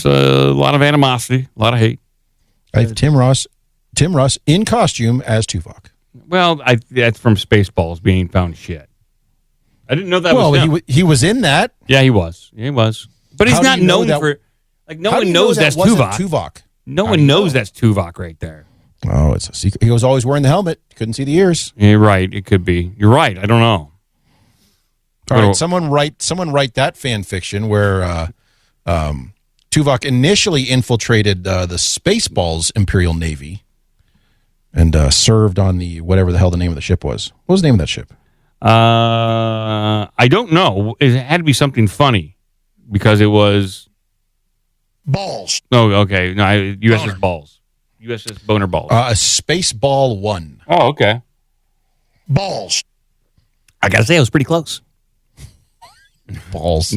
a lot of animosity, a lot of hate. I have Tim Russ in costume as Tuvok. Well, that's from Spaceballs being found shit. I didn't know that was him. He was in that. Yeah, he was. But he's not known for... Like, no one knows that's Tuvok. No one knows that's Tuvok right there. Oh, it's a secret. He was always wearing the helmet. Couldn't see the ears. You're right. It could be. You're right. I don't know. All right, someone write that fan fiction where Tuvok initially infiltrated the Spaceballs Imperial Navy and served on the whatever the hell the name of the ship was. What was the name of that ship? I don't know. It had to be something funny because it was Balls. Oh, okay. No, USS Balls. USS Boner Balls. Spaceball 1. Oh, okay. balls. I gotta say, I was pretty close. Balls.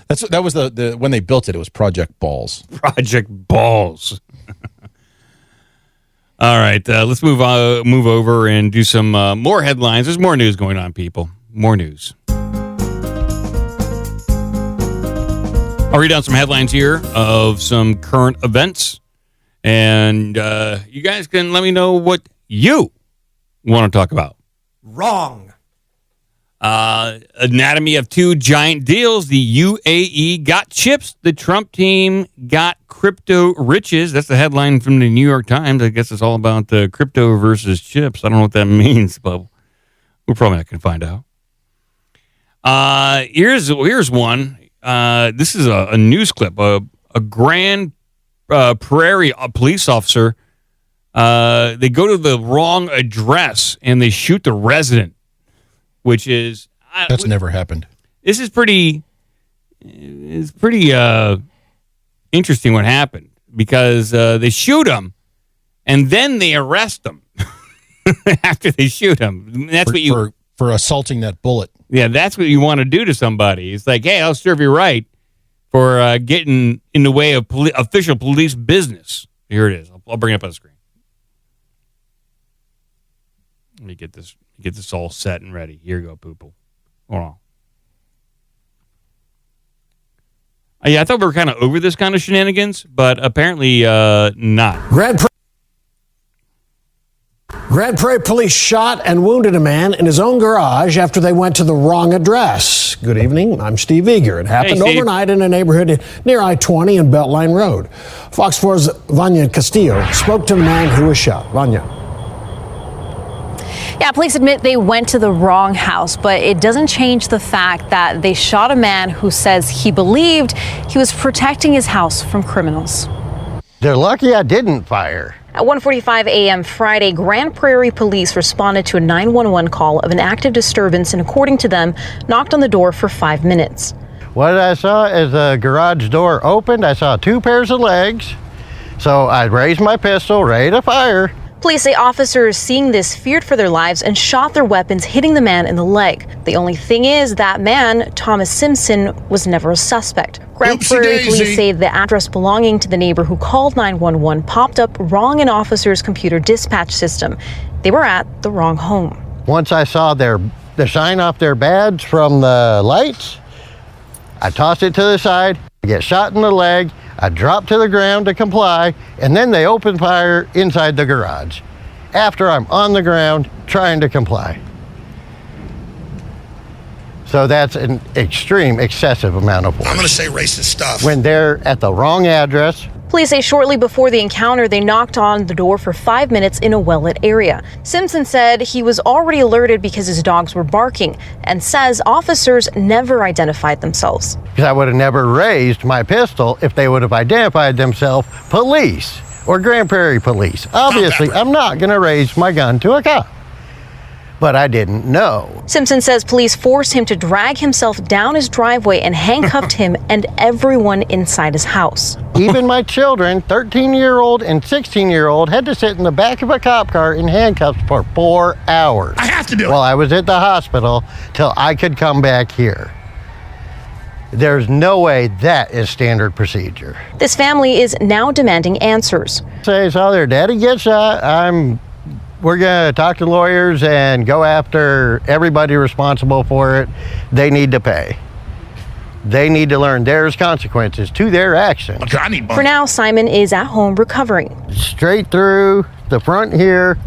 That was the when they built it. It was Project Balls. Project Balls. All right, let's move over and do some more headlines. There's more news going on, people. More news. I'll read down some headlines here of some current events, and you guys can let me know what you want to talk about. Wrong. Anatomy of two giant deals. The UAE got chips. The Trump team got crypto riches. That's the headline from the New York Times. I guess it's all about the crypto versus chips. I don't know what that means, but we're probably not going to find out. Here's one. This is a news clip. A Grand Prairie police officer. They go to the wrong address and they shoot the resident. Which is that's never happened. This is pretty. It's pretty interesting what happened because they shoot him, and then they arrest him after they shoot him. That's what you for assaulting that bullet. Yeah, that's what you want to do to somebody. It's like, hey, I'll serve you right for getting in the way of official police business. Here it is. I'll bring it up on the screen. Let me get this all set and ready. Here you go, poo-poo. Hold on. Yeah, I thought we were kind of over this kind of shenanigans, but apparently not. Grand Prairie police shot and wounded a man in his own garage after they went to the wrong address. Good evening. I'm Steve Eager. It happened overnight in a neighborhood near I-20 and Beltline Road. Fox 4's Vanya Castillo spoke to the man who was shot. Vanya. Yeah, police admit they went to the wrong house, but it doesn't change the fact that they shot a man who says he believed he was protecting his house from criminals. They're lucky I didn't fire. At 1:45 a.m. Friday, Grand Prairie police responded to a 911 call of an active disturbance and, according to them, knocked on the door for 5 minutes. What I saw is the garage door opened. I saw 2 pairs of legs, so I raised my pistol, ready to fire. Police say officers seeing this feared for their lives and shot their weapons, hitting the man in the leg. The only thing is that man, Thomas Simpson, was never a suspect. Grand Prairie police say the address belonging to the neighbor who called 911 popped up wrong in officers' computer dispatch system. They were at the wrong home. Once I saw the shine off their badge from the lights, I tossed it to the side, I get shot in the leg, I dropped to the ground to comply, and then they opened fire inside the garage after I'm on the ground trying to comply. So that's an extreme, excessive amount of force. I'm going to say racist stuff. When they're at the wrong address. Police say shortly before the encounter, they knocked on the door for 5 minutes in a well-lit area. Simpson said he was already alerted because his dogs were barking and says officers never identified themselves. Because I would have never raised my pistol if they would have identified themselves police or Grand Prairie police. Obviously, I'm not going to raise my gun to a cop. But I didn't know. Simpson says police forced him to drag himself down his driveway and handcuffed him and everyone inside his house. Even my children, 13-year-old and 16-year-old, had to sit in the back of a cop car in handcuffs for 4 hours. I have to do it. While I was at the hospital till I could come back here. There's no way that is standard procedure. This family is now demanding answers. Say, saw their daddy get shot. We're going to talk to lawyers and go after everybody responsible for it. They need to pay. They need to learn there's consequences to their actions. For now, Simon is at home recovering. Straight through the front here,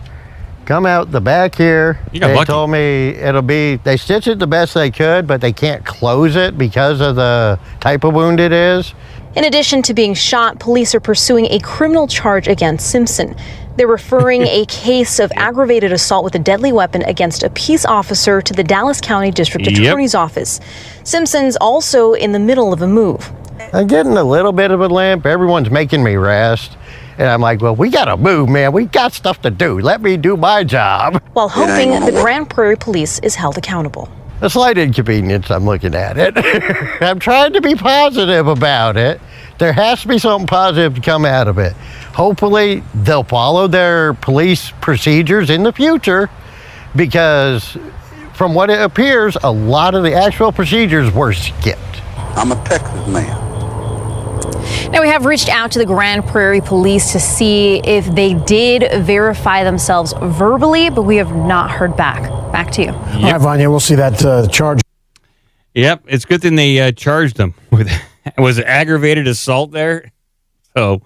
come out the back here. They told me they stitched it the best they could, but they can't close it because of the type of wound it is. In addition to being shot, police are pursuing a criminal charge against Simpson. They're referring a case of aggravated assault with a deadly weapon against a peace officer to the Dallas County District Attorney's Office. Simpson's also in the middle of a move. I'm getting a little bit of a limp. Everyone's making me rest. And I'm like, well, we got to move, man. We got stuff to do. Let me do my job. While hoping the Grand Prairie Police is held accountable. A slight inconvenience, I'm looking at it. I'm trying to be positive about it. There has to be something positive to come out of it. Hopefully, they'll follow their police procedures in the future because from what it appears, a lot of the actual procedures were skipped. I'm a Texas man. Now, we have reached out to the Grand Prairie Police to see if they did verify themselves verbally, but we have not heard back. Back to you. All right, Vanya, we'll see that charge. Yep, it's a good thing they charged them with was it aggravated assault there. So,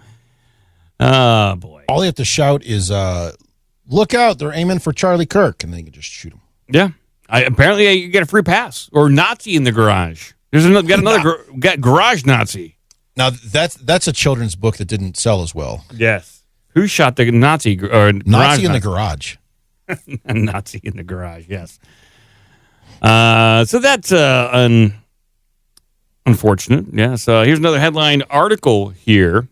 oh boy! All they have to shout is, "Look out! They're aiming for Charlie Kirk," and they can just shoot him. Yeah, apparently you get a free pass or Nazi in the garage. There's another garage Nazi. Now that's a children's book that didn't sell as well. Yes, who shot the Nazi or Nazi in the garage? A Nazi in the garage. Yes. So that's unfortunate. Yeah. So here's another headline article here.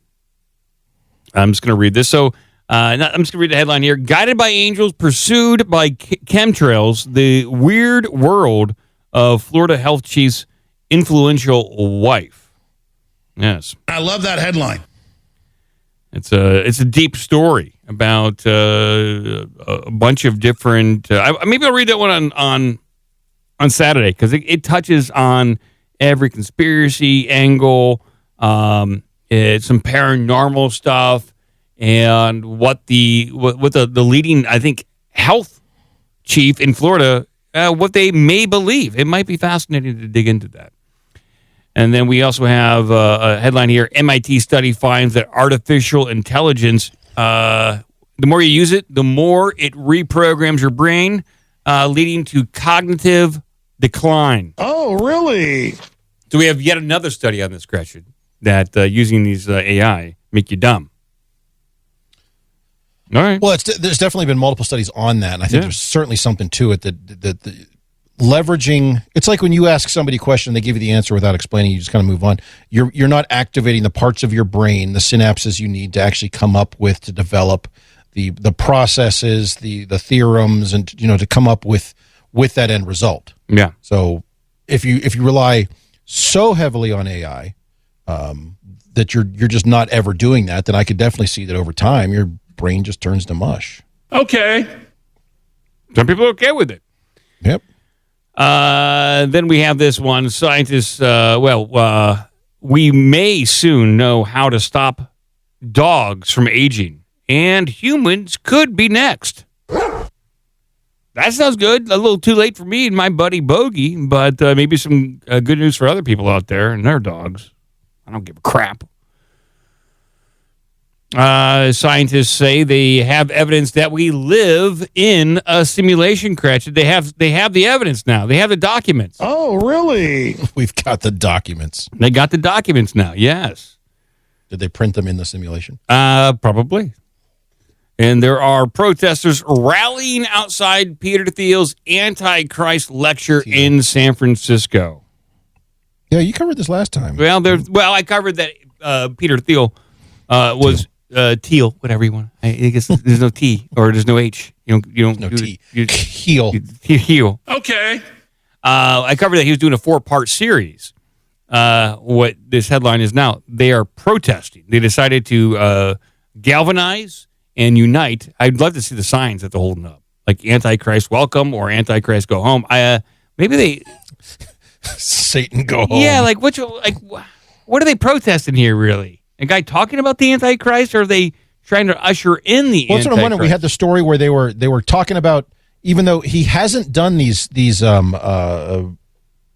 I'm just going to read this. So I'm just going to read the headline here. Guided by angels, pursued by chemtrails, the weird world of Florida health chief's influential wife. Yes. I love that headline. It's a deep story about a bunch of different. Maybe I'll read that one on Saturday because it touches on every conspiracy angle, it's some paranormal stuff, and what the leading, I think, health chief in Florida, what they may believe. It might be fascinating to dig into that. And then we also have a headline here. MIT study finds that artificial intelligence, the more you use it, the more it reprograms your brain, leading to cognitive decline. Oh, really? So we have yet another study on this, Gretchen, that using these AI make you dumb. All right. Well, there's definitely been multiple studies on that, and I think there's certainly something to it that leveraging. It's like when you ask somebody a question, they give you the answer without explaining. You just kind of move on. You're not activating the parts of your brain, the synapses you need to actually come up with to develop the processes, the theorems, and to come up with that end result. Yeah. So if you rely so heavily on AI that you're just not ever doing that, then I could definitely see that over time your brain just turns to mush. Okay. Some people are okay with it. Yep. Then we have this one. Scientists, we may soon know how to stop dogs from aging, and humans could be next. That sounds good. A little too late for me and my buddy Bogey, but maybe some good news for other people out there and their dogs. I don't give a crap. Scientists say they have evidence that we live in a simulation, crash. They have the evidence now. They have the documents. Oh, really? We've got the documents. They got the documents now, yes. Did they print them in the simulation? Probably. And there are protesters rallying outside Peter Thiel's Antichrist lecture in San Francisco. Yeah, you covered this last time. Well, I covered that Peter Thiel was Thiel, whatever you want. I guess there's no T or there's no H. You don't no do T. Heel. Okay. I covered that he was doing a 4-part series. What this headline is now, they are protesting. They decided to galvanize and unite. I'd love to see the signs that they're holding up, like Antichrist welcome or Antichrist go home. Maybe they Satan go home. Yeah, what are they protesting here? Really, a guy talking about the Antichrist, or are they trying to usher in the? Well, that's what I'm wondering. We had the story where they were talking about, even though he hasn't done these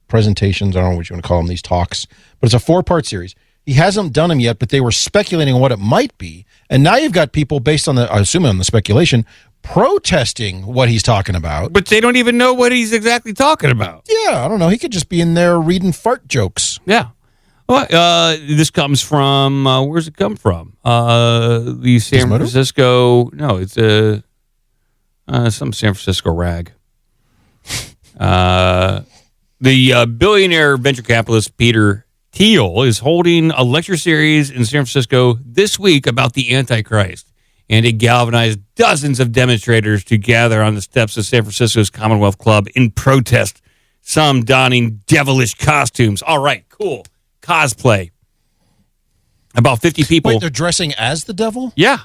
presentations. I don't know what you want to call them, these talks, but it's a 4-part series. He hasn't done them yet, but they were speculating on what it might be. And now you've got people based on I assume on the speculation, protesting what he's talking about. But they don't even know what he's exactly talking about. Yeah, I don't know. He could just be in there reading fart jokes. Yeah. Well, this comes from, where's it come from? The San Gizmodo? Francisco, no, it's some San Francisco rag. The billionaire venture capitalist Peter Thiel is holding a lecture series in San Francisco this week about the Antichrist, and it galvanized dozens of demonstrators to gather on the steps of San Francisco's Commonwealth Club in protest, some donning devilish costumes. All right, cool. Cosplay. About 50 people. Wait, they're dressing as the devil? Yeah.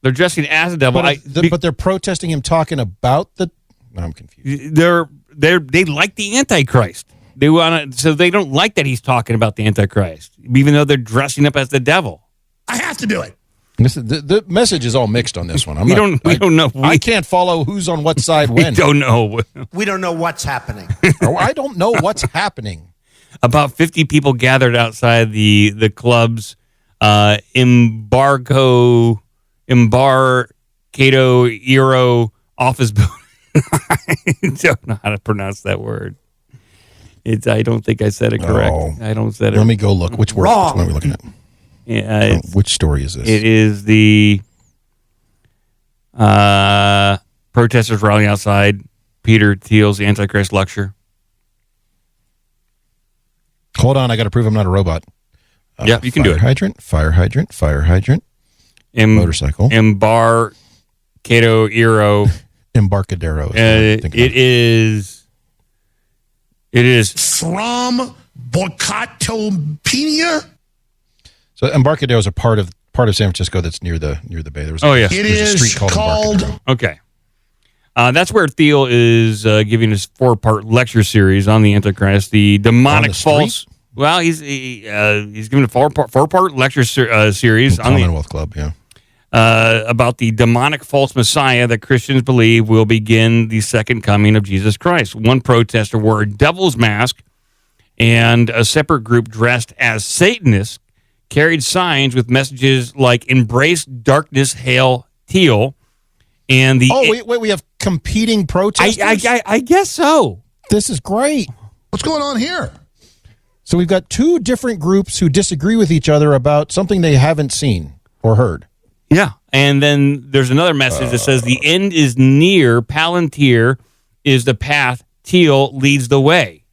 They're dressing as the devil. But they're protesting him talking about the... I'm confused. They like the Antichrist. They want to, so they don't like that he's talking about the Antichrist, even though they're dressing up as the devil. I have to do it. The message is all mixed on this one. We don't know. I can't follow who's on what side when. We don't know. We don't know what's happening. I don't know what's happening. About 50 people gathered outside the club's Embarcado Euro office building. I don't know how to pronounce that word. I don't think I said it correct. Oh. I don't said it. Let me go look. Which word are we looking at? Yeah, which story is this? It is the protesters rallying outside Peter Thiel's Antichrist lecture. Hold on, I got to prove I'm not a robot. Yeah, you can do it. Fire hydrant. Motorcycle. Embarcado Euro. Embarcadero. It is From Bocatopenia? So Embarcadero is a part of San Francisco that's near the bay. There's a street called Okay. That's where Thiel is giving his 4-part lecture series on the Antichrist, the demonic false. Well, he's giving a 4-part lecture series on the Commonwealth Club, yeah. About the demonic false Messiah that Christians believe will begin the second coming of Jesus Christ. One protester wore a devil's mask, and a separate group dressed as Satanists carried signs with messages like "Embrace darkness, hail Thiel." And wait, we have competing protesters? I guess so. This is great. What's going on here? So we've got two different groups who disagree with each other about something they haven't seen or heard. Yeah, and then there's another message that says the end is near. Palantir is the path. Thiel leads the way.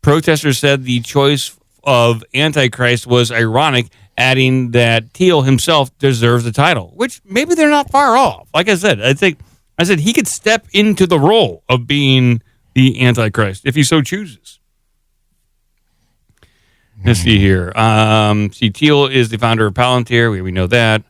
Protesters said the choice of Antichrist was ironic, adding that Thiel himself deserves the title, which maybe they're not far off. Like I said, I said he could step into the role of being the Antichrist if he so chooses. Let's see here. Thiel is the founder of Palantir. We know that.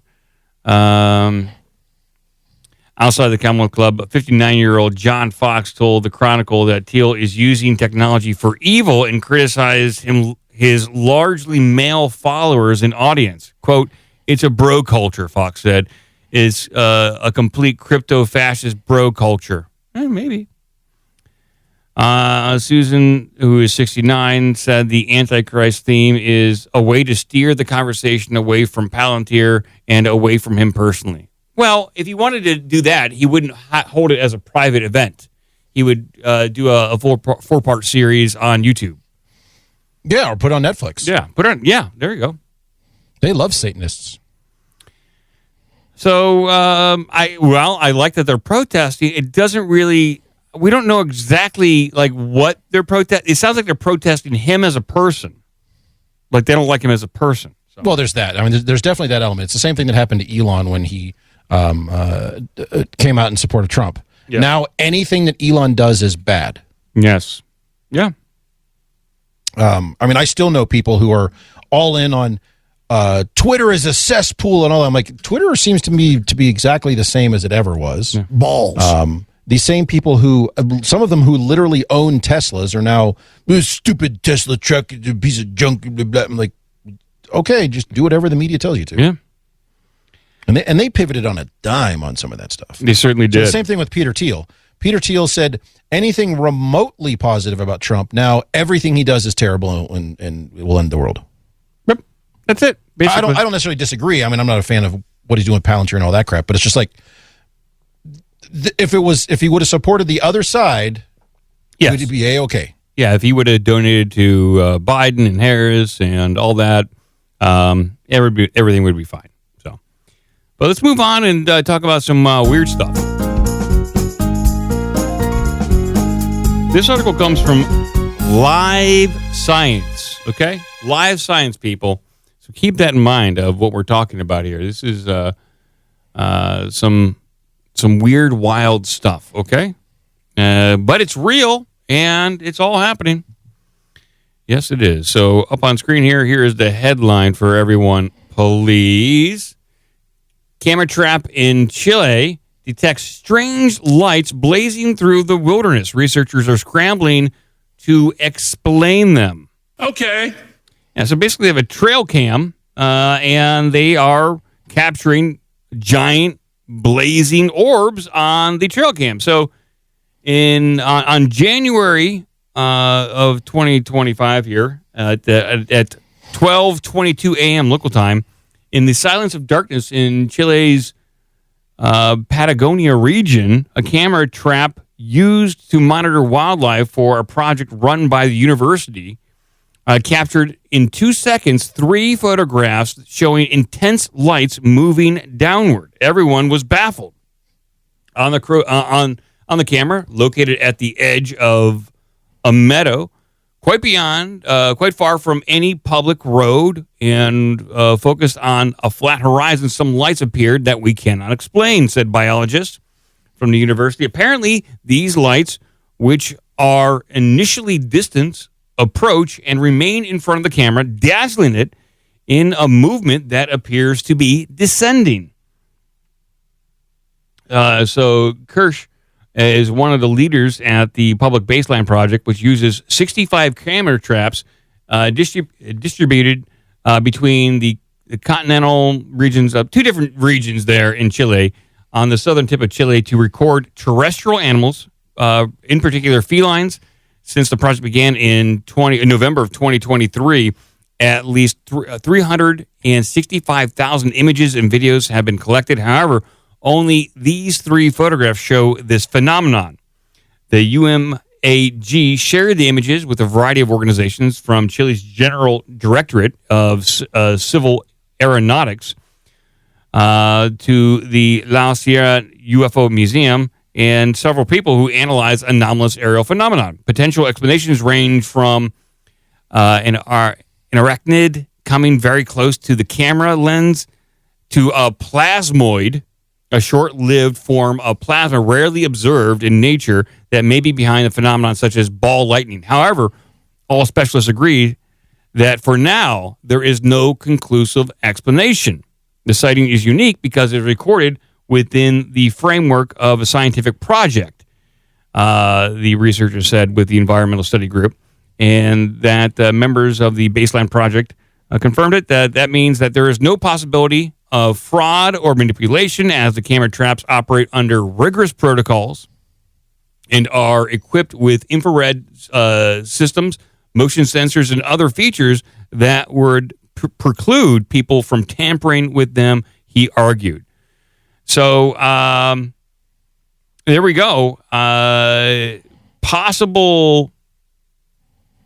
Outside the Commonwealth Club, 59-year-old John Fox told the Chronicle that Thiel is using technology for evil and criticized his largely male followers and audience. Quote, "It's a bro culture," Fox said. It's a complete crypto-fascist bro culture. Maybe. Susan, who is 69, said the Antichrist theme is a way to steer the conversation away from Palantir and away from him personally. Well, if he wanted to do that, he wouldn't hold it as a private event. He would do a 4-part series on YouTube. Yeah, or put on Netflix. Yeah, there you go. They love Satanists. So, I like that they're protesting. It doesn't really... We don't know exactly like what they're protesting. It sounds like they're protesting him as a person. Like they don't like him as a person. So. Well, there's that. I mean, there's definitely that element. It's the same thing that happened to Elon when he came out in support of Trump. Yeah. Now, anything that Elon does is bad. Yes. Yeah. I mean, I still know people who are all in on Twitter is a cesspool and all that. I'm like, Twitter seems to me to be exactly the same as it ever was. Yeah. Balls. These same people who, some of them who literally own Teslas are now, this stupid Tesla truck is a piece of junk. Blah, blah. I'm like, okay, just do whatever the media tells you to. Yeah. And they pivoted on a dime on some of that stuff. They certainly did. So the same thing with Peter Thiel. Peter Thiel said anything remotely positive about Trump, now everything he does is terrible and it will end the world. Yep. That's it. Basically. I don't necessarily disagree. I mean, I'm not a fan of what he's doing with Palantir and all that crap, but it's just like, if he would have supported the other side, yes. Would he be A-okay? Yeah, if he would have donated to Biden and Harris and all that, everything would be fine. So, but let's move on and talk about some weird stuff. This article comes from Live Science. Okay, Live Science, people. So keep that in mind of what we're talking about here. This is some weird, wild stuff, okay? But it's real, and it's all happening. Yes, it is. So up on screen here is the headline for everyone. Police. Camera trap in Chile detects strange lights blazing through the wilderness. Researchers are scrambling to explain them. Okay. Yeah, so basically, they have a trail cam, and they are capturing giant blazing orbs on the trail cam. So, on January of 2025 here at 12:22 a.m. local time, in the silence of darkness in Chile's Patagonia region, a camera trap used to monitor wildlife for a project run by the university captured in 2 seconds 3 photographs showing intense lights moving downward. Everyone was baffled. On the camera, located at the edge of a meadow, quite far from any public road, and focused on a flat horizon, some lights appeared that we cannot explain, said biologists from the university. Apparently, these lights, which are initially distant, approach and remain in front of the camera, dazzling it in a movement that appears to be descending. So Kirk is one of the leaders at the Public Baseline Project, which uses 65 camera traps distributed between the continental regions of 2 different regions there in Chile, on the southern tip of Chile, to record terrestrial animals, in particular felines. Since the project began in November of 2023, at least 365,000 images and videos have been collected. However, only these 3 photographs show this phenomenon. The UMAG shared the images with a variety of organizations, from Chile's General Directorate of Civil Aeronautics to the La Sierra UFO Museum, and several people who analyze anomalous aerial phenomenon. Potential explanations range from an arachnid coming very close to the camera lens to a plasmoid, a short-lived form of plasma rarely observed in nature that may be behind a phenomenon such as ball lightning. However, all specialists agree that for now, there is no conclusive explanation. The sighting is unique because it's recorded within the framework of a scientific project, the researcher said with the Environmental Study Group, and that members of the Baseline Project confirmed it. That means that there is no possibility of fraud or manipulation, as the camera traps operate under rigorous protocols and are equipped with infrared systems, motion sensors, and other features that would preclude people from tampering with them, he argued. So there we go. Possible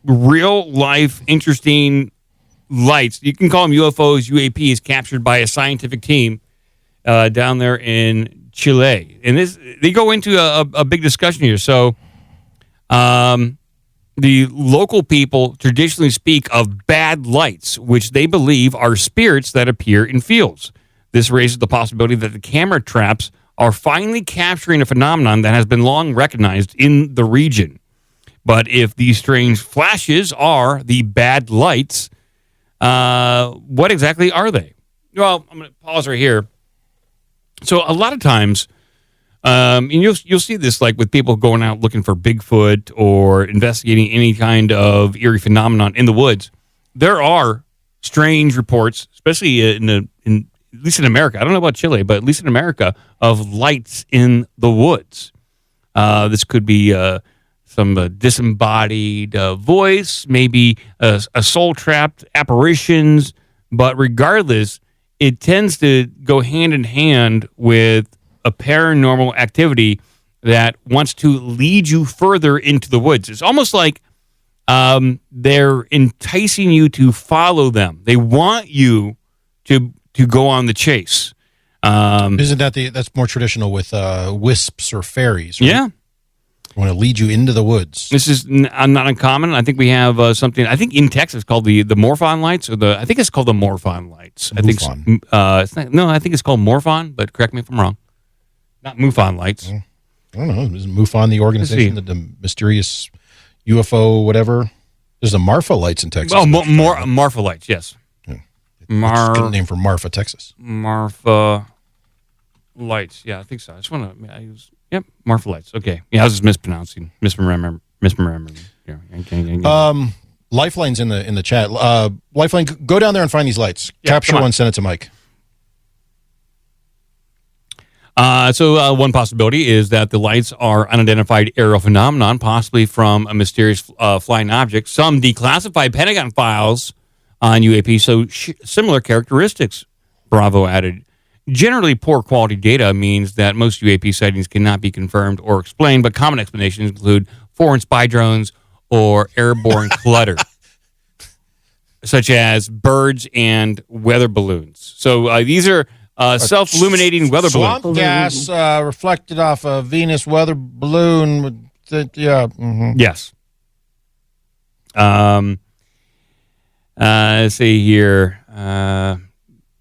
real-life interesting lights. You can call them UFOs, UAPs, captured by a scientific team down there in Chile. And they go into a big discussion here. So the local people traditionally speak of bad lights, which they believe are spirits that appear in fields. This raises the possibility that the camera traps are finally capturing a phenomenon that has been long recognized in the region. But if these strange flashes are the bad lights, what exactly are they? Well, I'm going to pause right here. So a lot of times, and you'll see this like with people going out looking for Bigfoot or investigating any kind of eerie phenomenon in the woods. There are strange reports, especially at least in America. I don't know about Chile, but at least in America, of lights in the woods. This could be some disembodied voice, maybe a soul-trapped apparitions. But regardless, it tends to go hand in hand with a paranormal activity that wants to lead you further into the woods. It's almost like they're enticing you to follow them. They want you to go on the chase. Isn't that's more traditional with wisps or fairies? Right? Yeah. I want to lead you into the woods. This is not uncommon. I think we have something, I think in Texas, called the Morphon lights, I think it's called the Morphon lights. I think I think it's called Morphon, but correct me if I'm wrong. Not MUFON lights. I don't know. Isn't MUFON the organization, the mysterious UFO, whatever? There's the Marfa lights in Texas. Oh, Marfa lights, yes. Yeah. Good name for Marfa, Texas. Marfa Lights. Yeah, I think so. I just want to. Yep, Marfa Lights. Okay. Yeah, I was just misremembering. Yeah. Lifeline's in the chat. Lifeline, go down there and find these lights. Yeah, Capture one, send it to Mike. So one possibility is that the lights are unidentified aerial phenomenon, possibly from a mysterious flying object. Some declassified Pentagon files on UAP show similar characteristics, Bravo added. Generally, poor quality data means that most UAP sightings cannot be confirmed or explained, but common explanations include foreign spy drones or airborne clutter, such as birds and weather balloons. So these are self-illuminating weather balloons. Swamp gas reflected off a Venus weather balloon. Yeah. Mm-hmm. Yes. Let's see here.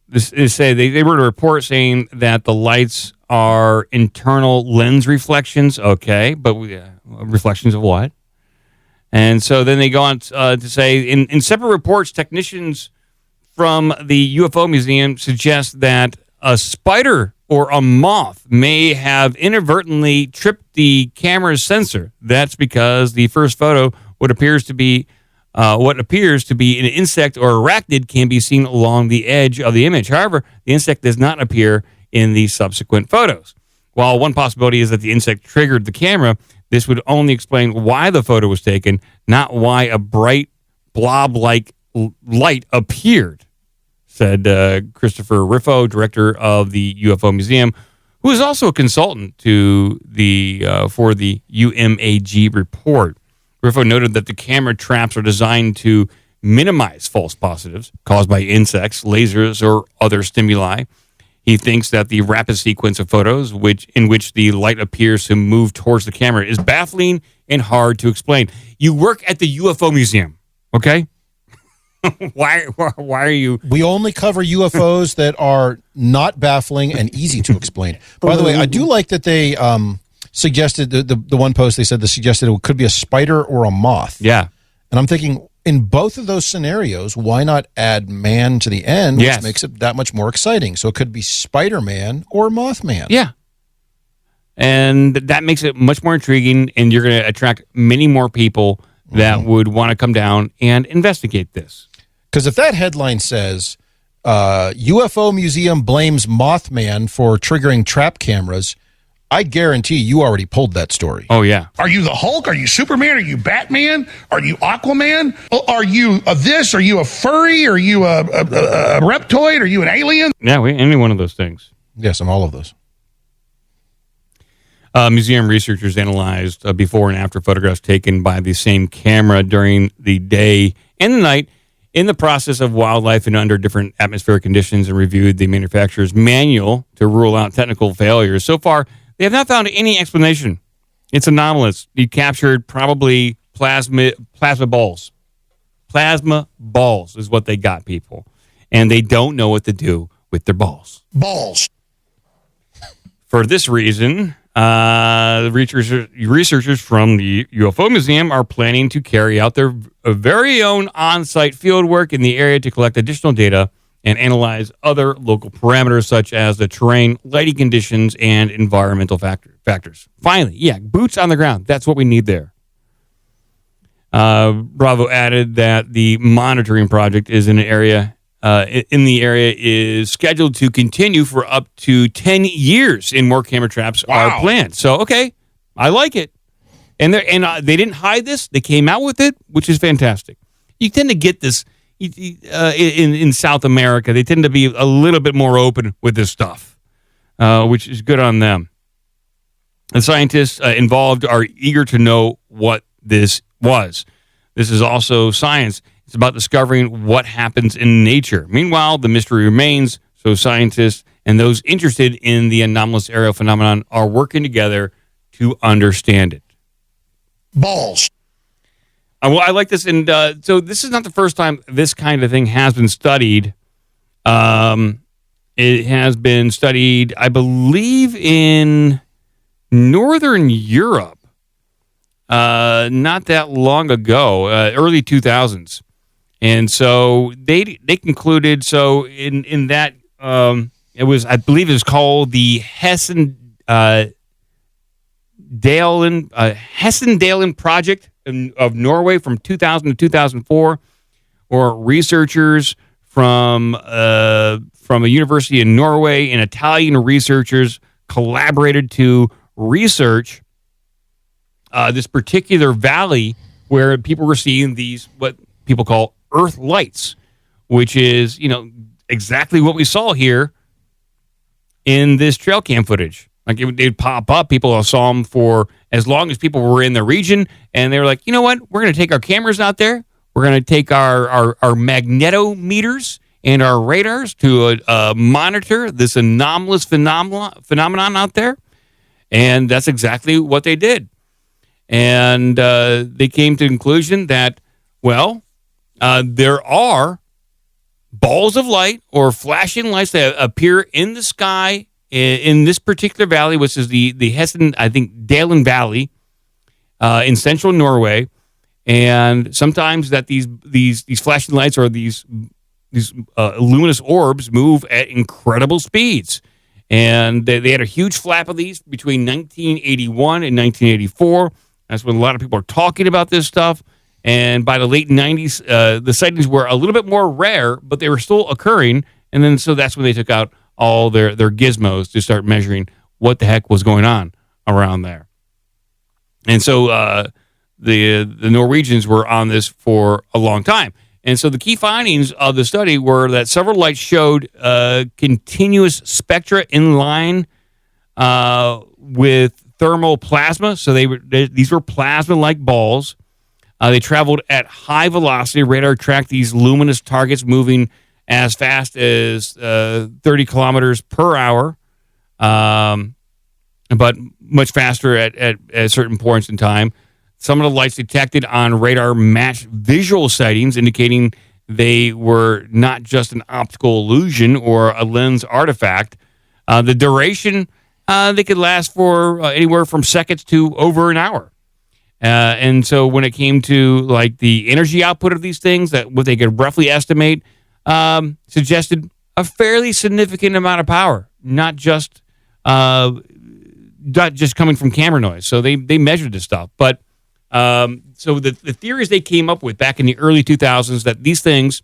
They wrote a report saying that the lights are internal lens reflections. Okay, but reflections of what? And so then they go on to say, in separate reports, technicians from the UFO Museum suggest that a spider or a moth may have inadvertently tripped the camera's sensor. That's because the first photo, what appears to be an insect or arachnid, can be seen along the edge of the image. However, the insect does not appear in the subsequent photos. While one possibility is that the insect triggered the camera, this would only explain why the photo was taken, not why a bright blob-like light appeared, said Christopher Riffo, director of the UFO Museum, who is also a consultant to for the UMAG report. Riffo noted that the camera traps are designed to minimize false positives caused by insects, lasers, or other stimuli. He thinks that the rapid sequence of photos in which the light appears to move towards the camera is baffling and hard to explain. You work at the UFO Museum, okay? Why are you... We only cover UFOs that are not baffling and easy to explain. By the way, I do like that they suggested, the one post they said they suggested it could be a spider or a moth. Yeah. And I'm thinking, in both of those scenarios, why not add man to the end, which makes it that much more exciting? So it could be Spider-Man or Mothman. Yeah. And that makes it much more intriguing, and you're going to attract many more people that would want to come down and investigate this. Because if that headline says, UFO Museum blames Mothman for triggering trap cameras, I guarantee you already pulled that story. Oh, yeah. Are you the Hulk? Are you Superman? Are you Batman? Are you Aquaman? Are you a this? Are you a furry? Are you a reptoid? Are you an alien? Yeah, any one of those things. Yes, I'm all of those. Museum researchers analyzed before and after photographs taken by the same camera during the day and the night in the process of wildlife and under different atmospheric conditions, and reviewed the manufacturer's manual to rule out technical failures. So far, they have not found any explanation. It's anomalous. You captured probably plasma balls. Plasma balls is what they got, people. And they don't know what to do with their balls. Balls. For this reason, researchers from the UFO Museum are planning to carry out their very own on-site field work in the area to collect additional data and analyze other local parameters such as the terrain, lighting conditions, and environmental factors. Finally, boots on the ground. That's what we need there. Bravo added that the monitoring project is in the area is scheduled to continue for up to 10 years, and more camera traps are planned. So, okay, I like it. And they didn't hide this. They came out with it, which is fantastic. You tend to get this in South America. They tend to be a little bit more open with this stuff, which is good on them. The scientists involved are eager to know what this was. This is also science. It's about discovering what happens in nature. Meanwhile, the mystery remains, so scientists and those interested in the anomalous aerial phenomenon are working together to understand it. Balls. Well, I like this, and so this is not the first time this kind of thing has been studied. It has been studied, I believe, in Northern Europe not that long ago, early 2000s. And so they concluded, so in that I believe it was called the Hessdalen Project of Norway from 2000 to 2004, or researchers from a university in Norway and Italian researchers collaborated to research this particular valley where people were seeing these, what people call Earth lights, which is, exactly what we saw here in this trail cam footage. Like they'd pop up, people saw them for as long as people were in the region, and they were like, you know what, we're going to take our cameras out there, we're going to take our magnetometers and our radars to monitor this anomalous phenomenon out there. And that's exactly what they did. And they came to the conclusion that, there are balls of light or flashing lights that appear in the sky in this particular valley, which is the Hessdalen Valley in central Norway. And sometimes that these flashing lights or these luminous orbs move at incredible speeds. And they had a huge flap of these between 1981 and 1984. That's when a lot of people are talking about this stuff. And by the late 90s, the sightings were a little bit more rare, but they were still occurring. And then so that's when they took out all their gizmos to start measuring what the heck was going on around there. And so the Norwegians were on this for a long time. And so the key findings of the study were that several lights showed continuous spectra in line with thermal plasma. So these were plasma-like balls. They traveled at high velocity. Radar tracked these luminous targets moving as fast as 30 kilometers per hour, but much faster at certain points in time. Some of the lights detected on radar matched visual sightings, indicating they were not just an optical illusion or a lens artifact. The duration, they could last for anywhere from seconds to over an hour. And so when it came to like the energy output of these things, that what they could roughly estimate, suggested a fairly significant amount of power, not just coming from camera noise. So they measured this stuff. But so the theories they came up with back in the early 2000s that these things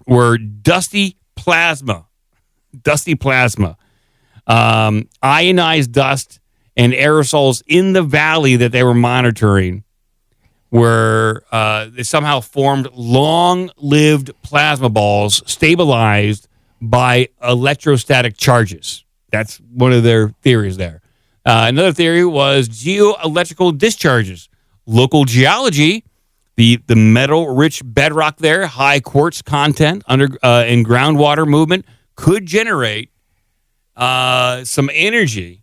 were dusty plasma, ionized dust and aerosols in the valley that they were monitoring, where they somehow formed long-lived plasma balls stabilized by electrostatic charges. That's one of their theories there. Another theory was geoelectrical discharges. Local geology, the metal-rich bedrock there, high quartz content and groundwater movement could generate some energy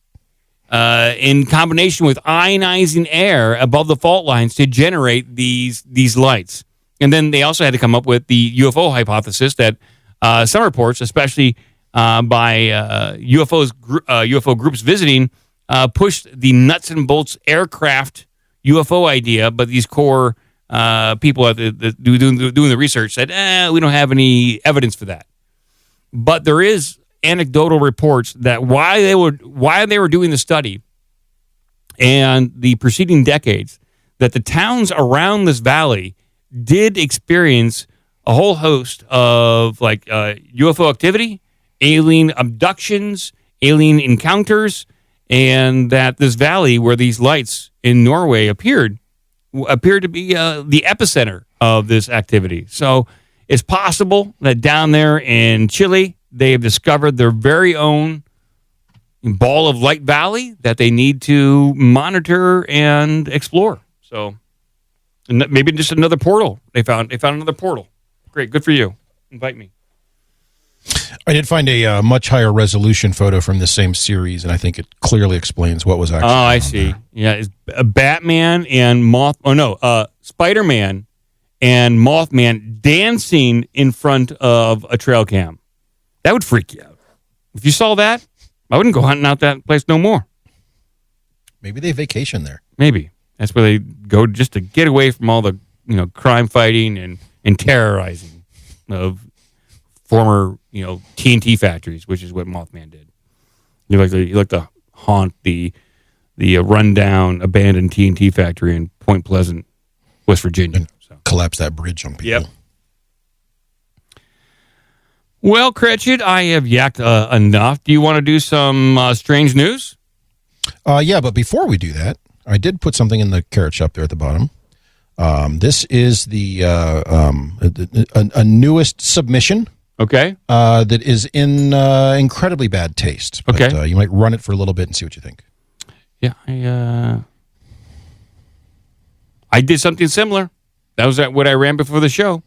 in combination with ionizing air above the fault lines to generate these lights. And then they also had to come up with the UFO hypothesis that some reports, especially by UFO groups visiting, pushed the nuts and bolts aircraft UFO idea, but these core people at doing the research said, we don't have any evidence for that. But there is anecdotal reports that while they were doing the study and the preceding decades, that the towns around this valley did experience a whole host of like UFO activity, alien abductions, alien encounters, and that this valley where these lights in Norway appeared to be the epicenter of this activity. So it's possible that down there in Chile, they have discovered their very own ball of light valley that they need to monitor and explore. So maybe just another portal. They found another portal. Great, good for you. Invite me. I did find a much higher resolution photo from the same series, and I think it clearly explains what was actually. Oh, I see. There. Yeah, it's Batman and Spider-Man and Mothman dancing in front of a trail cam. That would freak you out. If you saw that, I wouldn't go hunting out that place no more. Maybe they vacation there. Maybe. That's where they go just to get away from all the crime fighting and terrorizing of former, TNT factories, which is what Mothman did. He liked to haunt the rundown, abandoned TNT factory in Point Pleasant, West Virginia. So. Collapse that bridge on people. Yep. Well, Cratchit, I have yacked enough. Do you want to do some strange news? Yeah, but before we do that, I did put something in the carrot shop there at the bottom. This is the a newest submission. Okay. That is in incredibly bad taste. But, okay. You might run it for a little bit and see what you think. Yeah, I did something similar. That was what I ran before the show.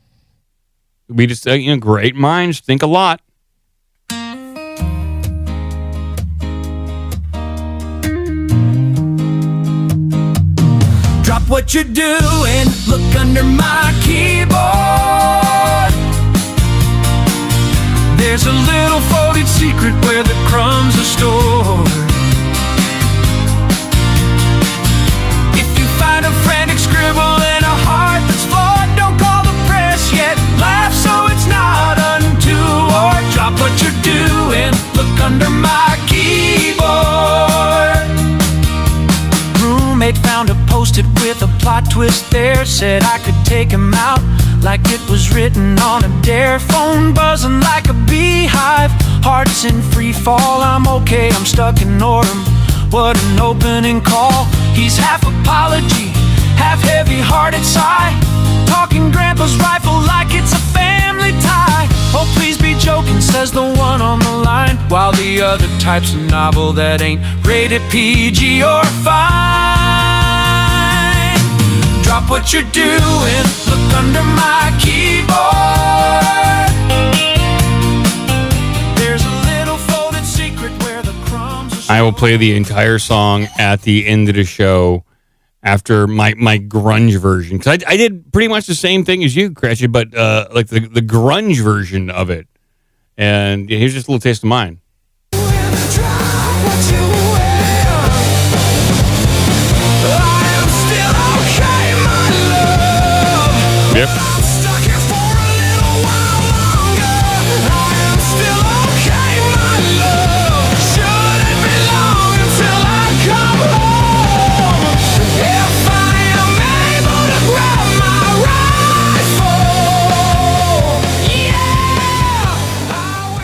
We just, great minds think a lot. Drop what you're doing, look under my keyboard. There's a little folded secret where the crumbs are stored. If you find a frantic scribble in a heart that's flawed, don't call the press yet. Laugh so it's not untoward. Drop what you're doing, look under my keyboard. Roommate found a post-it with a plot twist there. Said I could take him out like it was written on a dare. Phone buzzing like a beehive, hearts in free fall. I'm okay, I'm stuck in Northam. What an opening call. He's half apology, half heavy-hearted sigh. Talking grandpa's rifle like it's a family tie. Oh, please be joking, says the one on the line, while the other types a novel that ain't rated PG or fine. Drop what you're doing, look under my keyboard. There's a little folded secret where the crumbs are. I will play the entire song at the end of the show after my grunge version. Because I did pretty much the same thing as you, Cratchit, but like the grunge version of it. And here's just a little taste of mine. Yep.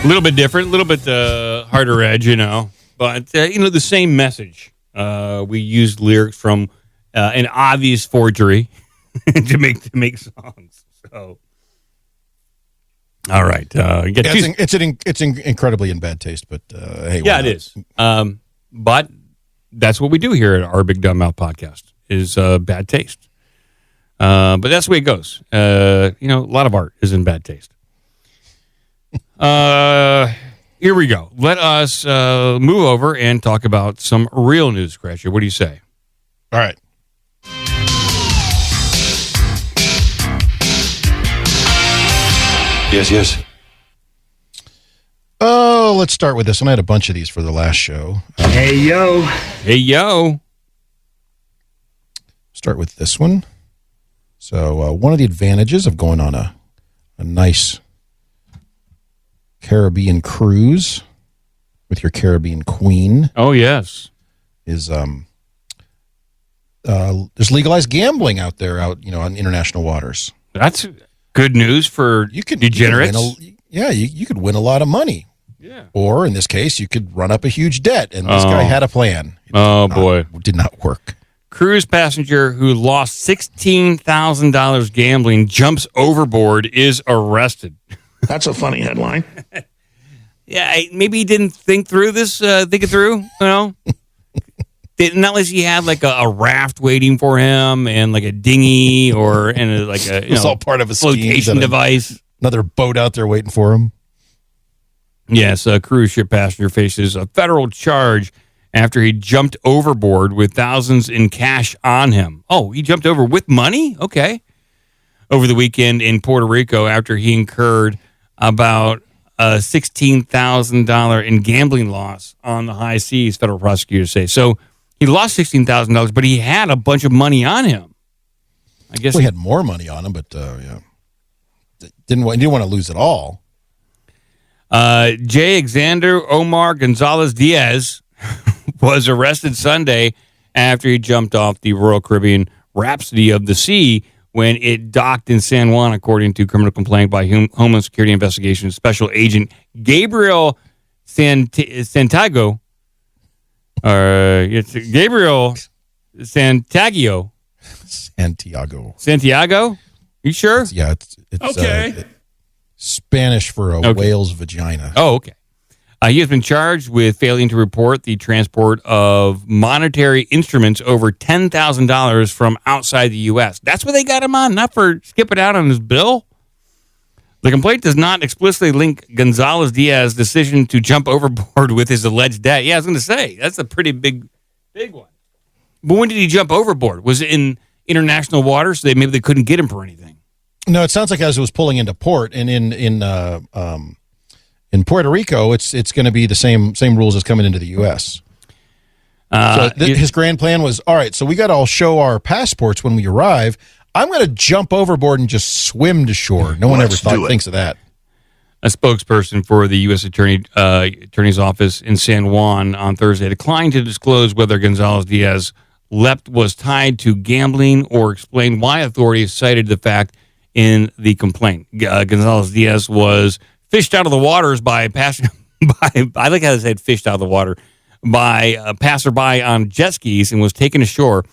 A little bit different, a little bit harder edge, but the same message. We used lyrics from an obvious forgery to make songs. So, all right, it's incredibly in bad taste, but hey, yeah, it is. But that's what we do here at our Big Dumb Mouth podcast is bad taste. But that's the way it goes. A lot of art is in bad taste. Here we go. Let us move over and talk about some real news, Crasher. What do you say? All right. Yes. Oh, let's start with this one. I had a bunch of these for the last show. Hey, yo. Start with this one. So one of the advantages of going on a nice Caribbean cruise with your Caribbean queen. Oh, yes. Is there's legalized gambling out there on international waters. That's good news for degenerates. You could win a lot of money. Yeah. Or in this case, you could run up a huge debt. And this guy had a plan. Boy. Did not work. Cruise passenger who lost $16,000 gambling jumps overboard is arrested. That's a funny headline. Yeah, maybe he didn't think it through, Not unless he had like a raft waiting for him and like a dinghy it's all part of a flotation device. Another boat out there waiting for him. Yes, a cruise ship passenger faces a federal charge after he jumped overboard with thousands in cash on him. Oh, he jumped over with money? Okay. Over the weekend in Puerto Rico after he incurred about $16,000 in gambling loss on the high seas, federal prosecutors say. So he lost $16,000, but he had a bunch of money on him. I guess he had more money on him, but he didn't want to lose it all. J. Xander Omar Gonzalez Diaz was arrested Sunday after he jumped off the Royal Caribbean Rhapsody of the Sea when it docked in San Juan, according to criminal complaint by Homeland Security Investigation Special Agent Gabriel Santiago. It's Gabriel Santiago. Santiago? You sure? It's okay. Spanish for a whale's vagina. Oh, okay. He has been charged with failing to report the transport of monetary instruments over $10,000 from outside the U.S. That's what they got him on, not for skipping out on his bill. The complaint does not explicitly link Gonzalez Diaz's decision to jump overboard with his alleged debt. Yeah, I was going to say, that's a pretty big one. But when did he jump overboard? Was it in international waters? So maybe they couldn't get him for anything. No, it sounds like as it was pulling into port, and in Puerto Rico, it's going to be the same rules as coming into the U.S. His grand plan was, all right, so we got to all show our passports when we arrive. I'm going to jump overboard and just swim to shore. No one ever thinks of that. A spokesperson for the U.S. Attorney's Office in San Juan on Thursday declined to disclose whether Gonzalez Diaz was tied to gambling or explain why authorities cited the fact in the complaint. Gonzalez Diaz was fished out of the waters by I like how they said fished out of the water, by a passerby on jet skis and was taken ashore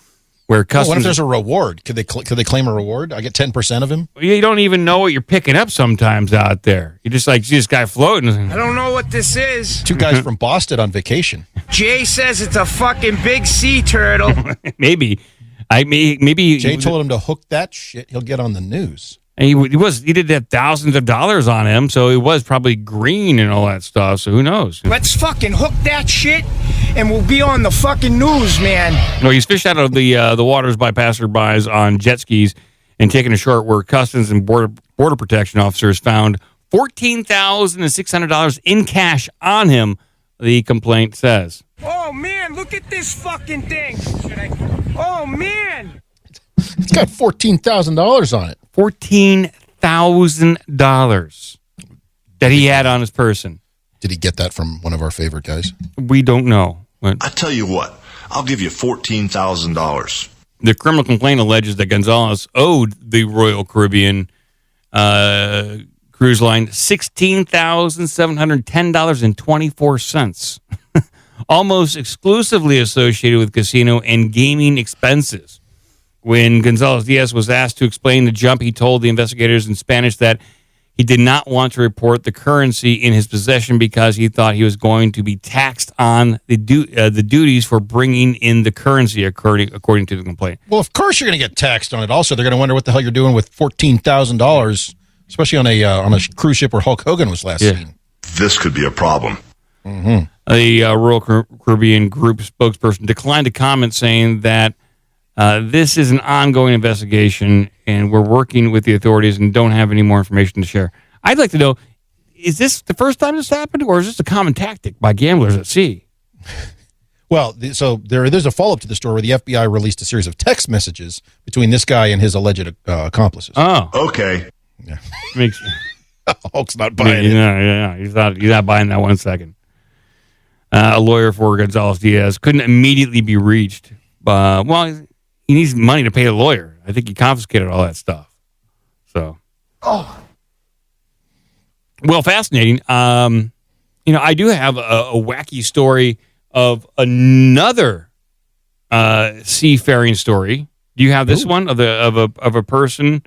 where customs... what if there's a reward? Could they claim a reward? I get 10% of him? You don't even know what you're picking up sometimes out there. You just see this guy floating. I don't know what this is. Two guys from Boston on vacation. Jay says it's a fucking big sea turtle. Maybe. Jay told him to hook that shit. He'll get on the news. And he did have thousands of dollars on him, so it was probably green and all that stuff, so who knows? Let's fucking hook that shit, and we'll be on the fucking news, man. No, he's fished out of the waters by passerbys on jet skis and taken ashore where Customs and Border Protection officers found $14,600 in cash on him, the complaint says. Oh, man, look at this fucking thing. Oh, man. It's got $14,000 on it. $14,000 that he had on his person. Did he get that from one of our favorite guys? We don't know. I tell you what, I'll give you $14,000. The criminal complaint alleges that Gonzalez owed the Royal Caribbean cruise line $16,710.24, almost exclusively associated with casino and gaming expenses. When Gonzalez Diaz was asked to explain the jump, he told the investigators in Spanish that he did not want to report the currency in his possession because he thought he was going to be taxed on the duties for bringing in the currency, according to the complaint. Well, of course you're going to get taxed on it. Also, they're going to wonder what the hell you're doing with $14,000, especially on a cruise ship where Hulk Hogan was last seen. This could be a problem. Mm-hmm. The Royal Caribbean Group spokesperson declined to comment, saying that this is an ongoing investigation, and we're working with the authorities and don't have any more information to share. I'd like to know, is this the first time this happened, or is this a common tactic by gamblers at sea? Well, so there's a follow-up to the story where the FBI released a series of text messages between this guy and his alleged accomplices. Oh. Okay. Yeah. Hulk's not buying it. Yeah, he's not buying that 1 second. A lawyer for Gonzalez Diaz couldn't immediately be reached. He needs money to pay a lawyer. I think he confiscated all that stuff. So, well, fascinating. I do have a wacky story of another seafaring story. Do you have this one of a person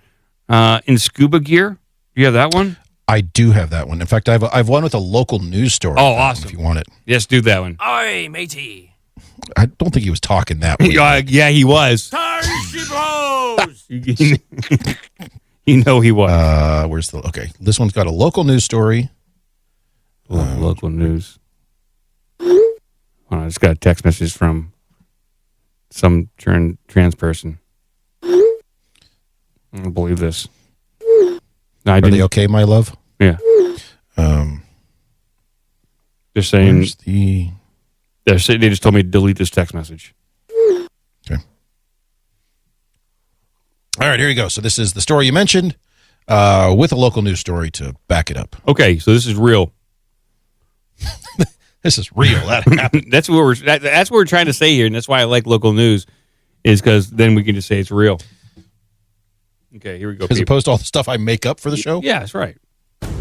in scuba gear? Do you have that one? I do have that one. In fact, I have one with a local news story. Oh, awesome! If you want it, yes, do that one. Oi, matey. I don't think he was talking that way. Yeah, he was. You know he was. This one's got a local news story. Local news. I just got a text message from some trans person. I don't believe this. No, Are they okay, my love? Yeah. They're saying they just told me to delete this text message. Okay. All right, here you go. So this is the story you mentioned with a local news story to back it up. Okay, so this is real. This is real. That happened. That's what we're trying to say here, and that's why I like local news, is because then we can just say it's real. Okay, here we go. As opposed to all the stuff I make up for the show? Yeah, that's right.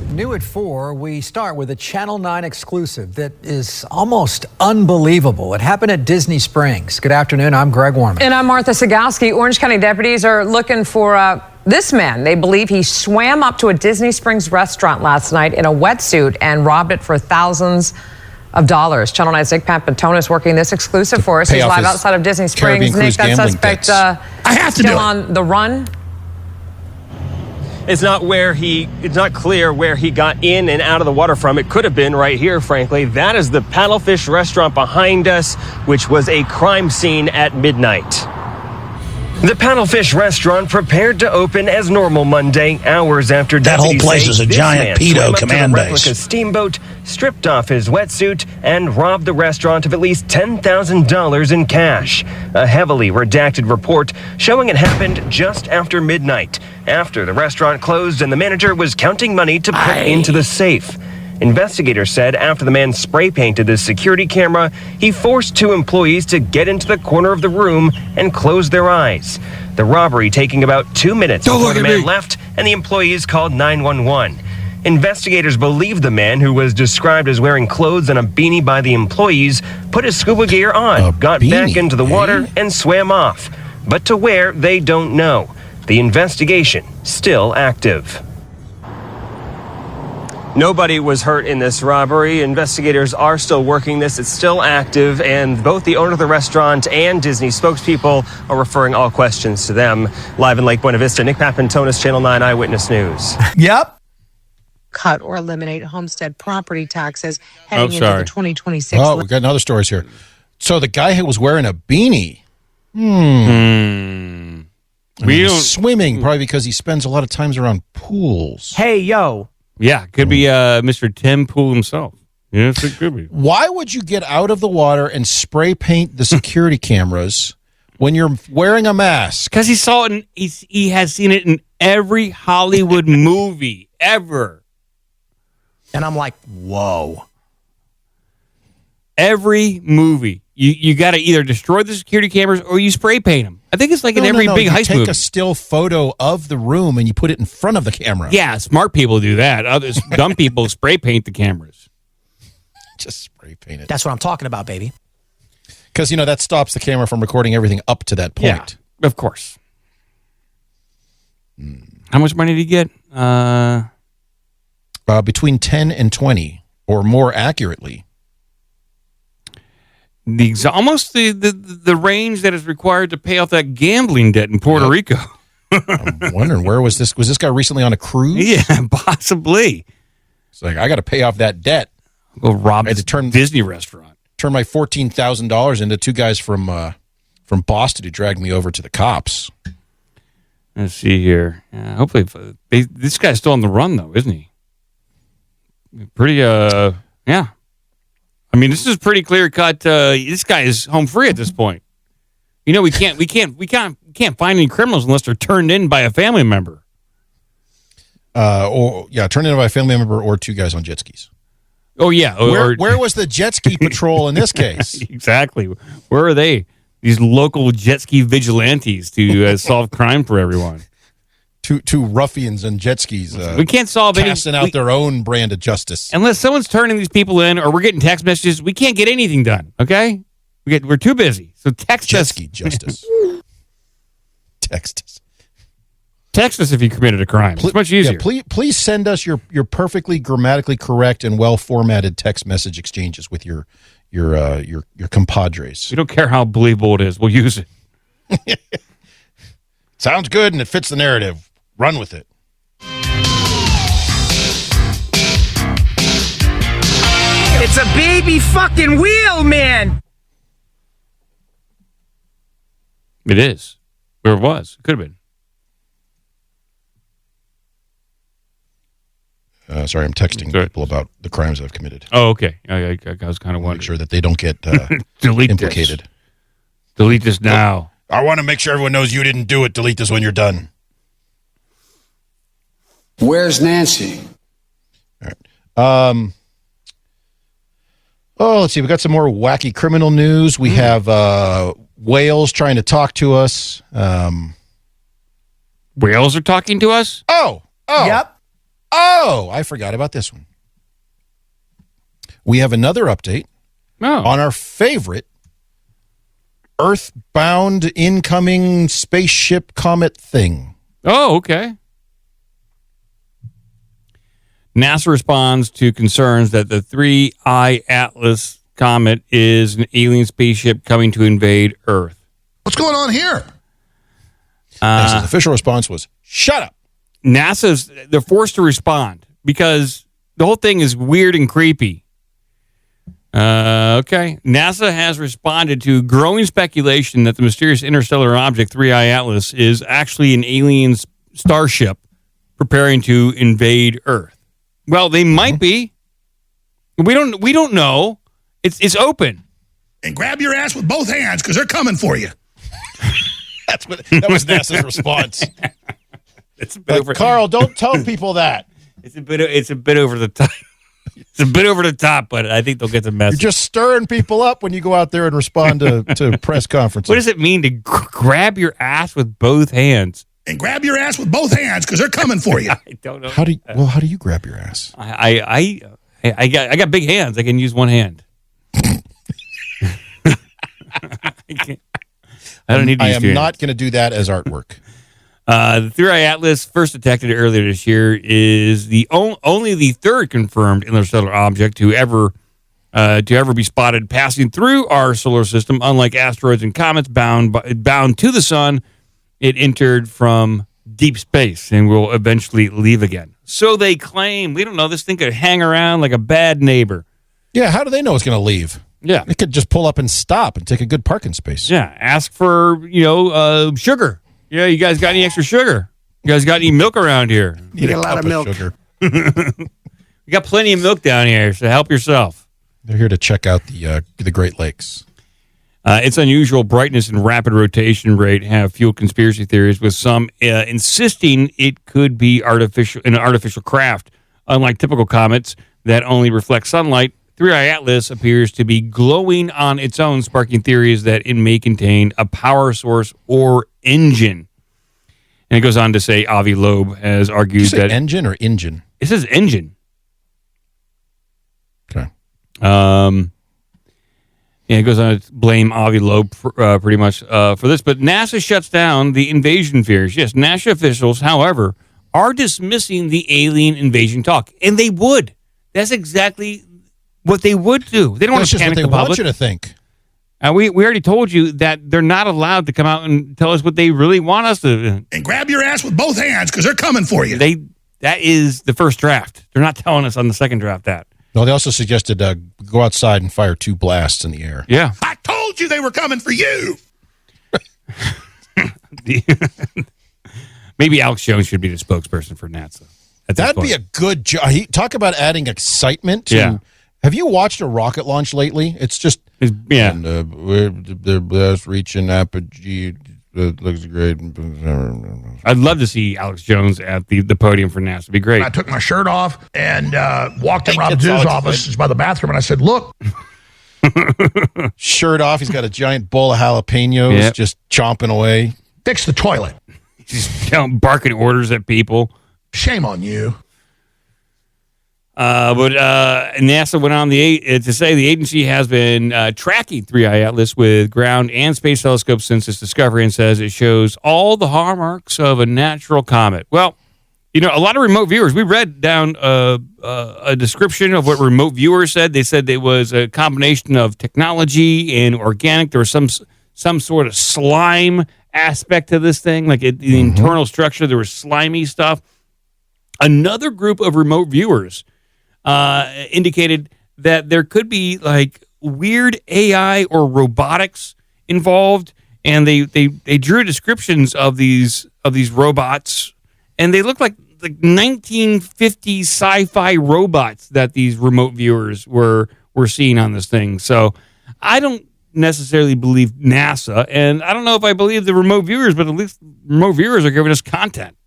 New at 4, we start with a Channel 9 exclusive that is almost unbelievable. It happened at Disney Springs. Good afternoon, I'm Greg Warman. And I'm Martha Sagowski. Orange County deputies are looking for this man. They believe he swam up to a Disney Springs restaurant last night in a wetsuit and robbed it for thousands of dollars. Channel 9's Nick Papantonis working this exclusive for us. He's live outside of Disney Springs. Nick, that suspect still on the run. It's not clear where he got in and out of the water from. It could have been right here, frankly. That is the Paddlefish restaurant behind us, which was a crime scene at midnight. The Paddlefish restaurant prepared to open as normal Monday, hours after that whole place is a giant pedo command base. Replica steamboat, stripped off his wetsuit, and robbed the restaurant of at least $10,000 in cash. A heavily redacted report showing it happened just after midnight, after the restaurant closed and the manager was counting money to put into the safe. Investigators said after the man spray painted the security camera, he forced 2 employees to get into the corner of the room and close their eyes. The robbery taking about 2 minutes before the man left and the employees called 911. Investigators believe the man, who was described as wearing clothes and a beanie by the employees, put his scuba gear on, got back into the water, and swam off. But to where, they don't know. The investigation still active. Nobody was hurt in this robbery. Investigators are still working this. It's still active, and both the owner of the restaurant and Disney spokespeople are referring all questions to them. Live in Lake Buena Vista, Nick Papantonis, Channel 9 Eyewitness News. Yep. Cut or eliminate homestead property taxes heading into the 2026. Oh, we got another stories here. So the guy who was wearing a beanie. Swimming, probably because he spends a lot of times around pools. Hey, yo. Yeah, could be Mr. Tim Pool himself. Yes, it could be. Why would you get out of the water and spray paint the security cameras when you're wearing a mask? Because he saw it, he has seen it in every Hollywood movie ever. And I'm like, whoa. Every movie. You got to either destroy the security cameras or you spray paint them. I think it's like in every big heist movie. You take a still photo of the room and you put it in front of the camera. Yeah, smart people do that. Others, dumb people spray paint the cameras. Just spray paint it. That's what I'm talking about, baby. Because, that stops the camera from recording everything up to that point. Yeah, of course. How much money did he get? Between 10 and 20, or more accurately. Almost the range that is required to pay off that gambling debt in Puerto Rico. I'm wondering, where was this? Was this guy recently on a cruise? Yeah, possibly. It's like, I got to pay off that debt. Go rob a Disney restaurant. Turn my $14,000 into 2 guys from Boston who dragged me over to the cops. Let's see here. Hopefully, this guy's still on the run, though, isn't he? Pretty, yeah. I mean, this is pretty clear cut. This guy is home free at this point. We can't find any criminals unless they're turned in by a family member. Turned in by a family member or 2 guys on jet skis. Oh yeah. Where was the jet ski patrol in this case? Exactly. Where are they? These local jet ski vigilantes to solve crime for everyone. Two ruffians and jet skis. We can't solve casting out their own brand of justice. Unless someone's turning these people in, or we're getting text messages. We can't get anything done. Okay, we're too busy. So text jet us. Ski justice. Text us. Text us if you committed a crime. It's much easier. Yeah, please send us your perfectly grammatically correct and well formatted text message exchanges with your compadres. We don't care how believable it is. We'll use it. Sounds good and it fits the narrative. Run with it. It's a baby fucking wheel, man. It is. Where it was. It could have been. Sorry, I'm texting people about the crimes I've committed. Oh, okay. I was kind of wondering. Make sure that they don't get This. implicated. Delete this now. I want to make sure everyone knows you didn't do it. Delete this when you're done. Where's Nancy? All right. Oh, let's see. We got some more wacky criminal news. We have whales trying to talk to us. Whales are talking to us? Oh. Yep. Oh, I forgot about this one. We have another update on our favorite Earthbound incoming spaceship comet thing. Oh, okay. NASA responds to concerns that the 3I Atlas comet is an alien spaceship coming to invade Earth. What's going on here? NASA's official response was, shut up. They're forced to respond because the whole thing is weird and creepy. Okay. NASA has responded to growing speculation that the mysterious interstellar object 3I Atlas is actually an alien starship preparing to invade Earth. Well, they might be. We don't know. It's open. And grab your ass with both hands because they're coming for you. That was NASA's response. It's a bit over. Carl, don't tell people that. It's a bit over the top. It's a bit over the top, but I think they'll get the message. You're just stirring people up when you go out there and respond to press conferences. What does it mean to grab your ass with both hands? And grab your ass with both hands because they're coming for you. I don't know. How do you grab your ass? I got big hands. I can use one hand. I don't need to use I am not going to do that as artwork. The 3I Atlas, first detected earlier this year, is the only the third confirmed interstellar object to ever be spotted passing through our solar system. Unlike asteroids and comets bound to the sun, it entered from deep space and will eventually leave again. So they claim. We don't know. This thing could hang around like a bad neighbor. Yeah, how do they know it's going to leave? Yeah. It could just pull up and stop and take a good parking space. Yeah, ask for, sugar. Yeah, you guys got any extra sugar? You guys got any milk around here? Need a lot of milk. Sugar. We got plenty of milk down here, so help yourself. They're here to check out the Great Lakes. Its unusual brightness and rapid rotation rate have fueled conspiracy theories, with some insisting it could be an artificial craft. Unlike typical comets that only reflect sunlight, 3I Atlas appears to be glowing on its own, sparking theories that it may contain a power source or engine. And it goes on to say Avi Loeb has argued Did you say that engine or engine? It says engine. Okay. It goes on to blame Avi Loeb pretty much for this. But NASA shuts down the invasion fears. Yes, NASA officials, however, are dismissing the alien invasion talk. And they would. That's exactly what they would do. They don't want to panic the public. That's just what they want you to think. We already told you that they're not allowed to come out and tell us what they really want us to. And grab your ass with both hands because they're coming for you. That is the first draft. They're not telling us on the second draft that. No, they also suggested go outside and fire 2 blasts in the air. Yeah. I told you they were coming for you. Maybe Alex Jones should be the spokesperson for NASA. That'd be a good job. Talk about adding excitement to. Yeah. Have you watched a rocket launch lately? It's just yeah. And, the blast reaching apogee. It looks great. I'd love to see Alex Jones at the podium for NASA. It'd be great. I took my shirt off and walked in Rob Zoo's office. It's by the bathroom, and I said, "Look." Shirt off. He's got a giant bowl of jalapenos, just chomping away. Fix the toilet. Just barking orders at people. Shame on you. But NASA went on to say the agency has been tracking 3I Atlas with ground and space telescopes since its discovery, and says it shows all the hallmarks of a natural comet. Well, a lot of remote viewers, we read down a description of what remote viewers said. They said it was a combination of technology and organic. There was some sort of slime aspect to this thing, like the internal structure. There was slimy stuff. Another group of remote viewers indicated that there could be like weird AI or robotics involved, and they drew descriptions of these robots, and they look like 1950s sci-fi robots that these remote viewers were seeing on this thing. So I don't necessarily believe NASA, and I don't know if I believe the remote viewers, but at least remote viewers are giving us content.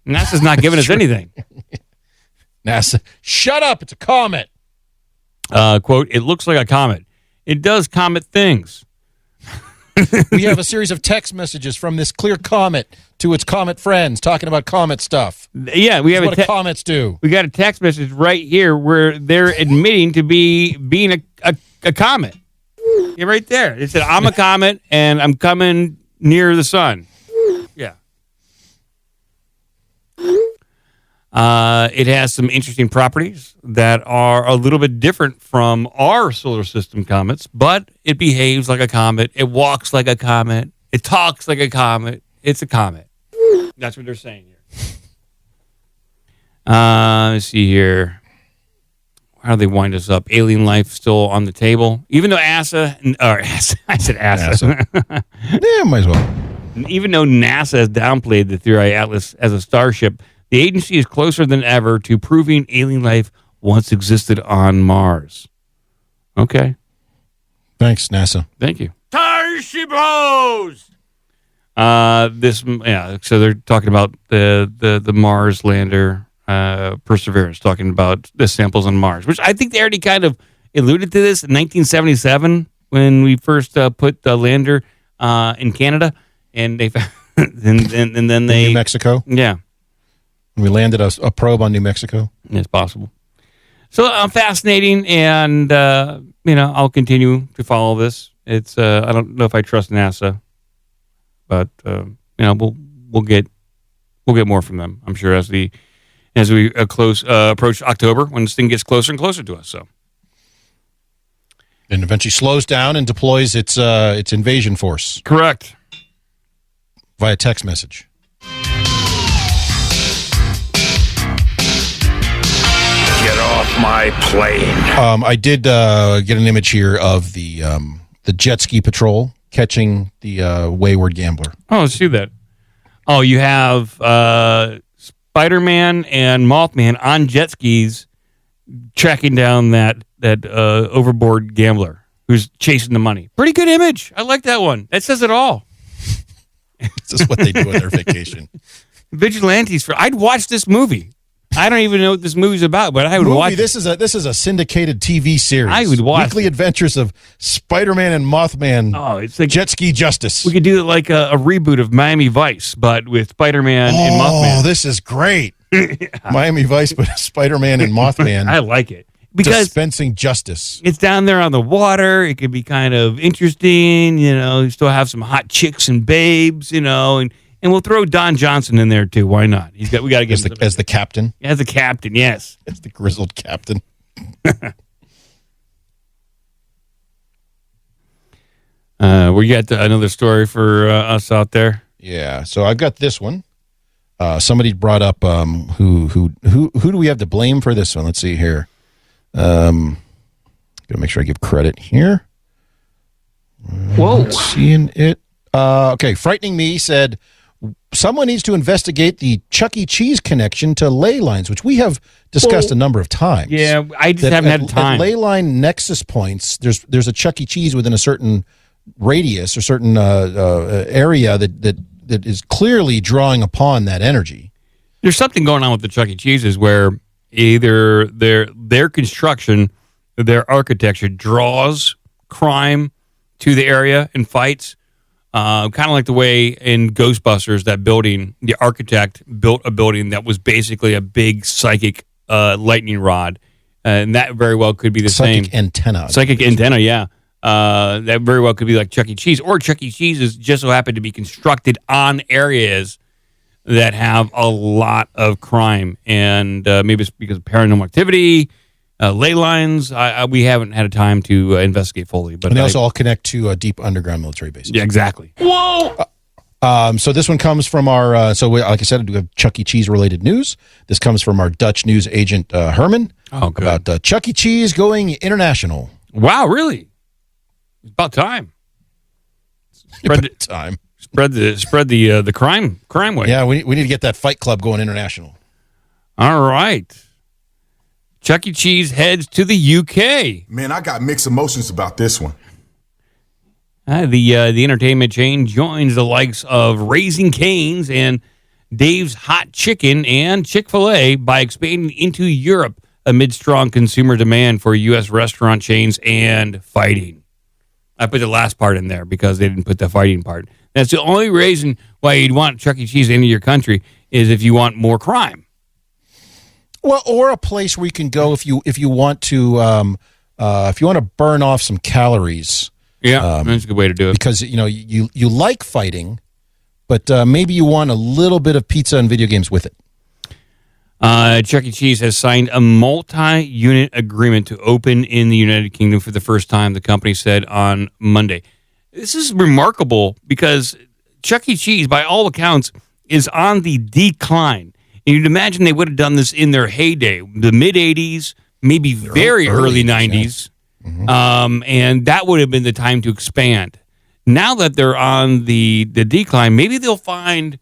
NASA's not giving us anything. NASA, shut up! It's a comet. Quote, it looks like a comet. It does comet things. We have a series of text messages from this clear comet to its comet friends talking about comet stuff. Yeah, we have what comets do. We got a text message right here where they're admitting to being a comet. Yeah, right there. It said, I'm a comet and I'm coming near the sun. Yeah. It has some interesting properties that are a little bit different from our solar system comets, but it behaves like a comet. It walks like a comet. It talks like a comet. It's a comet. That's what they're saying here. Let's see here. How do they wind us up? Alien life still on the table, even though I said NASA. Yeah, might as well. Even though NASA has downplayed the Theory Atlas as a starship, the agency is closer than ever to proving alien life once existed on Mars. Okay. Thanks, NASA. Thank you. Starships! So they're talking about the Mars lander, Perseverance, talking about the samples on Mars, which I think they already kind of alluded to this in 1977 when we first put the lander in Canada, and they found, and then they New Mexico. Yeah. We landed a probe on New Mexico. It's possible. So fascinating, and I'll continue to follow this. It's I don't know if I trust NASA, but we'll get more from them, I'm sure, as we approach October, when this thing gets closer and closer to us. So, and eventually slows down and deploys its invasion force. Correct. Via text message. Get off my plane. I did get an image here of the jet ski patrol catching the wayward gambler. Oh, let's see that. Oh, you have Spider-Man and Mothman on jet skis tracking down that overboard gambler who's chasing the money. Pretty good image. I like that one. That says it all. This is what they do on their vacation. Vigilantes. I'd watch this movie. I don't even know what this movie's about, but I would watch it. This is a syndicated TV series. I would watch Weekly Adventures of Spider-Man and Mothman. Oh, it's like Jet Ski Justice. We could do it like a reboot of Miami Vice, but with Spider-Man and Mothman. Oh, this is great. Miami Vice, but Spider-Man and Mothman. I like it. Because dispensing justice. It's down there on the water. It could be kind of interesting. You still have some hot chicks and babes, and we'll throw Don Johnson in there too. Why not? We got to get as the captain. As the captain, yes. As the grizzled captain. We got another story for us out there. Yeah. So I've got this one. Somebody brought up who do we have to blame for this one? Let's see here. Gotta make sure I give credit here. Whoa. Seeing it. Okay. Frightening Me said, someone needs to investigate the Chuck E. Cheese connection to ley lines, which we have discussed a number of times. Yeah, I just haven't had time. At ley line nexus points, there's a Chuck E. Cheese within a certain radius or certain area that is clearly drawing upon that energy. There's something going on with the Chuck E. Cheeses where either their construction, their architecture draws crime to the area and fights. Kind of like the way in Ghostbusters, that building, the architect built a building that was basically a big psychic lightning rod. And that very well could be the psychic same. Antenna. Psychic antenna, yeah. That very well could be like Chuck E. Cheese. Or Chuck E. Cheese's just so happen to be constructed on areas that have a lot of crime. And maybe it's because of paranormal activity, ley lines. We haven't had a time to investigate fully. But and they also all connect to deep underground military bases. Yeah, exactly. Whoa! So this one comes from our, like I said, we have Chuck E. Cheese related news. This comes from our Dutch news agent, Herman. Oh, good. About Chuck E. Cheese going international. Wow, really? It's about time. Spread the crime way. Yeah, we need to get that Fight Club going international. All right. Chuck E. Cheese heads to the UK. Man, I got mixed emotions about this one. The entertainment chain joins the likes of Raising Cane's and Dave's Hot Chicken and Chick-fil-A by expanding into Europe amid strong consumer demand for U.S. restaurant chains and fighting. I put the last part in there because they didn't put the fighting part. That's the only reason why you'd want Chuck E. Cheese into your country is if you want more crime. Well, or a place where you can go if you want to burn off some calories. Yeah, that's a good way to do it. Because you like fighting, but maybe you want a little bit of pizza and video games with it. Chuck E. Cheese has signed a multi-unit agreement to open in the United Kingdom for the first time, the company said on Monday. This is remarkable because Chuck E. Cheese, by all accounts, is on the decline. And you'd imagine they would have done this in their heyday, the mid-'80s, maybe very early 90s. Yeah. Mm-hmm. And that would have been the time to expand. Now that they're on the decline, maybe they'll find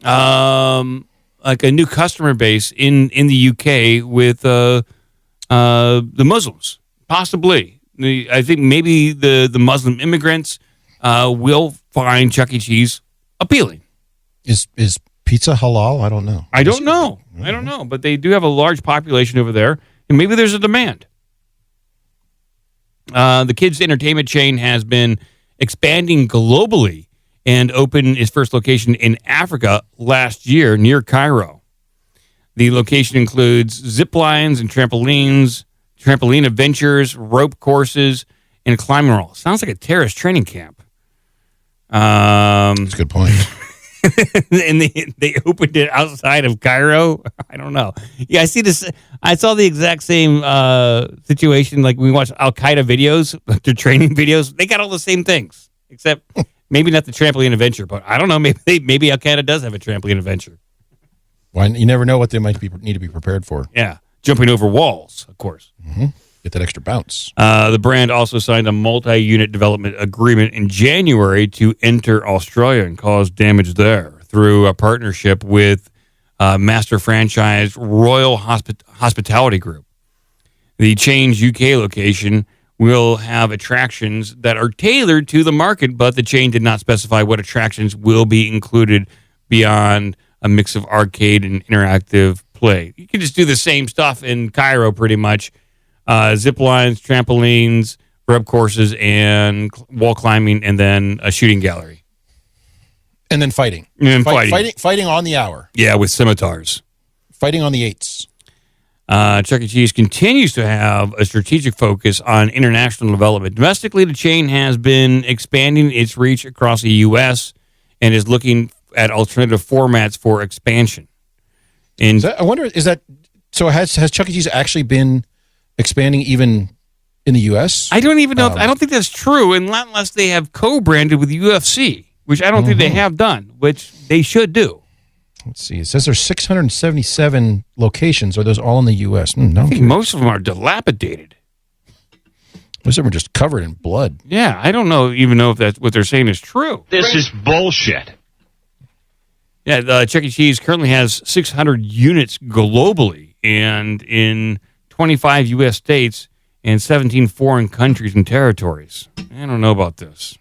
like a new customer base in the UK with the Muslims, possibly. I think maybe the Muslim immigrants will find Chuck E. Cheese appealing. Is pizza halal? I don't know. I don't know, but they do have a large population over there, and maybe there's a demand. The kids' entertainment chain has been expanding globally and opened its first location in Africa last year near Cairo. The location includes zip lines and trampoline adventures, rope courses, and a climbing wall. Sounds like a terrorist training camp. That's a good point. And they opened it outside of Cairo. I don't know. Yeah, I see this. I saw the exact same situation. Like we watch Al Qaeda videos, their training videos. They got all the same things, except maybe not the trampoline adventure. But I don't know. Maybe Al Qaeda does have a trampoline adventure. Why? You never know what they might need to be prepared for. Yeah, jumping over walls, of course. Mm-hmm. Get that extra bounce. The brand also signed a multi-unit development agreement in January to enter Australia and cause damage there through a partnership with master franchise Royal Hospitality Group. The chain's UK location will have attractions that are tailored to the market, but the chain did not specify what attractions will be included beyond a mix of arcade and interactive play. You can just do the same stuff in Cairo pretty much. Zip lines, trampolines, rope courses, and wall climbing, and then a shooting gallery. And then fighting. Fighting on the hour. Yeah, with scimitars. Fighting on the eights. Chuck E. Cheese continues to have a strategic focus on international development. Domestically, the chain has been expanding its reach across the U.S. and is looking at alternative formats for expansion. I wonder, so has Chuck E. Cheese actually been expanding even in the U.S.? I don't even know. I don't think that's true, unless they have co-branded with UFC, which I don't think they have done, which they should do. Let's see. It says there's 677 locations. Are those all in the U.S.? No, I think most of them are dilapidated. Most of them are just covered in blood. Yeah, I don't even know if that's what they're saying is true. This is bullshit. Yeah, Chuck E. Cheese currently has 600 units globally and in 25 U.S. states and 17 foreign countries and territories. I don't know about this.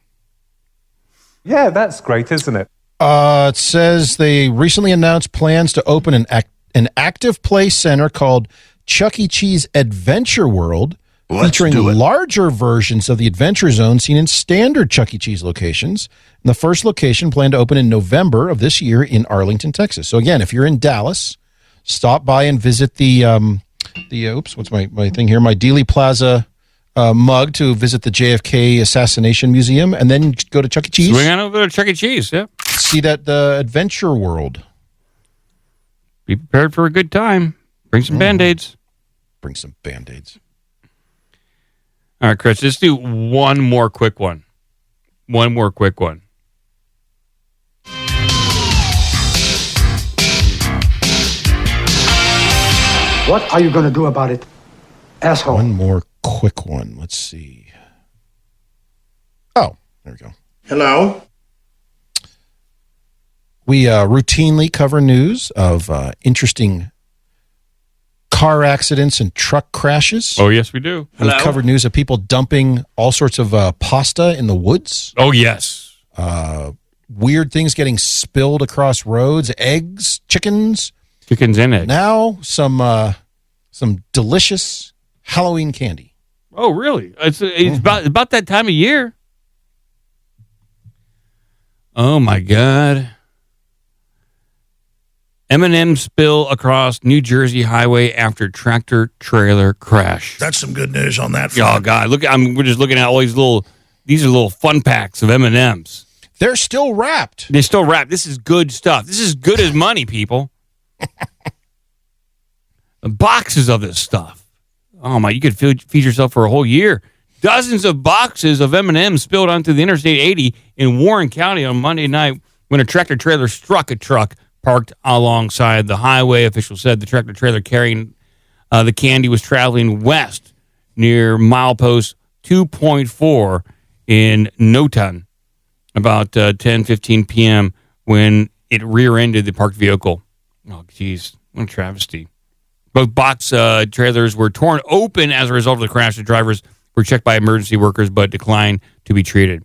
Yeah, that's great, isn't it? It says they recently announced plans to open an active play center called Chuck E. Cheese Adventure World, featuring larger versions of the Adventure Zone seen in standard Chuck E. Cheese locations. And the first location planned to open in November of this year in Arlington, Texas. So again, if you're in Dallas, stop by and visit the what's my thing here? My Dealey Plaza mug to visit the JFK Assassination Museum, and then go to Chuck E. Cheese. Swing on over to Chuck E. Cheese, yeah. See the Adventure World. Be prepared for a good time. Bring some Band-Aids. Bring some Band-Aids. All right, Chris, let's do one more quick one. What are you going to do about it, asshole? One more quick one. Let's see. Oh, there we go. Hello? We routinely cover news of interesting car accidents and truck crashes. Oh, yes, we do. We've covered news of people dumping all sorts of pasta in the woods. Oh, yes. Weird things getting spilled across roads, eggs, chickens. Chickens and eggs. Now, some some delicious Halloween candy. Oh, really? It's about that time of year. Oh, my God. M&M spill across New Jersey highway after tractor trailer crash. That's some good news on that front. Oh, God. We're just looking at all these are little fun packs of M&Ms. They're still wrapped. They're still wrapped. This is good stuff. This is good as money, people. Boxes of this stuff. Oh, my. You could feed yourself for a whole year. Dozens of boxes of M&Ms spilled onto the Interstate 80 in Warren County on Monday night when a tractor trailer struck a truck parked alongside the highway. Officials said the tractor trailer carrying the candy was traveling west near milepost 2.4 in Newton about 10:15 p.m. when it rear-ended the parked vehicle. Oh, geez. What a travesty. Both box trailers were torn open as a result of the crash. The drivers were checked by emergency workers but declined to be treated.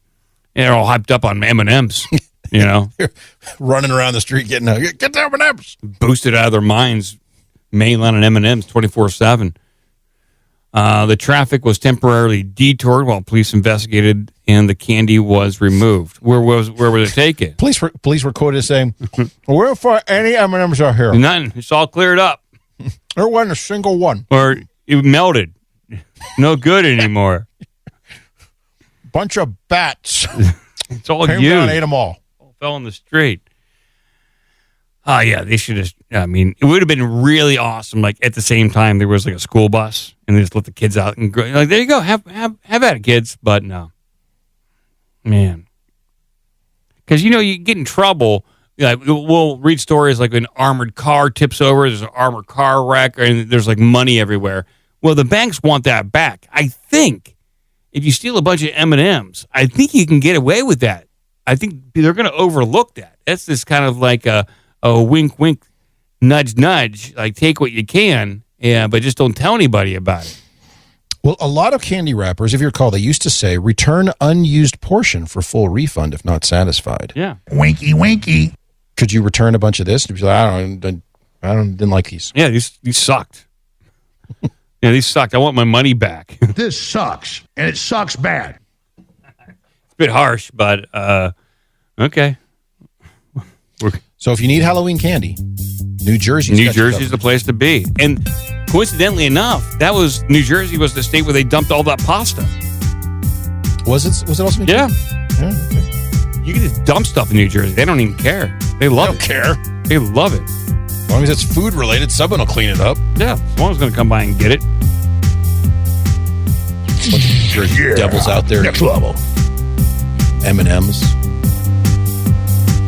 And they're all hyped up on M&Ms. You know, running around the street getting get the M&Ms, boosted out of their minds, mainlining M&Ms 24/7. The traffic was temporarily detoured while police investigated, and the candy was removed. Where was it taken? Police recorded it saying, "Where for any M&Ms are here? None. It's all cleared up. There wasn't a single one, or it melted. No good anymore. Bunch of bats. It's all came you. Down, ate them all." Fell in the street. Oh, yeah, they should have. I mean, it would have been really awesome. Like at the same time, there was like a school bus, and they just let the kids out and go. Like, there you go, have at it, kids. But no, man, because you get in trouble. Like we'll read stories like an armored car tips over. There's an armored car wreck, and there's like money everywhere. Well, the banks want that back. I think if you steal a bunch of M&Ms, I think you can get away with that. I think they're going to overlook that. That's just kind of like a wink, wink, nudge, nudge. Like, take what you can, but just don't tell anybody about it. Well, a lot of candy wrappers, if you recall, they used to say, return unused portion for full refund if not satisfied. Yeah. Winky, winky. Could you return a bunch of this? And be like, I didn't like these. Yeah, these sucked. Yeah, these sucked. I want my money back. This sucks, and it sucks bad. It's a bit harsh, but okay. So if you need Halloween candy, New Jersey's the place to be. And coincidentally enough, New Jersey was the state where they dumped all that pasta. Was it also New Jersey? Yeah. Okay. You can just dump stuff in New Jersey. They don't even care. They love it. Care. They love it. As long as it's food related, someone will clean it up. Yeah, someone's going to come by and get it. Bunch of New Jersey devils out there. Next level. M&Ms.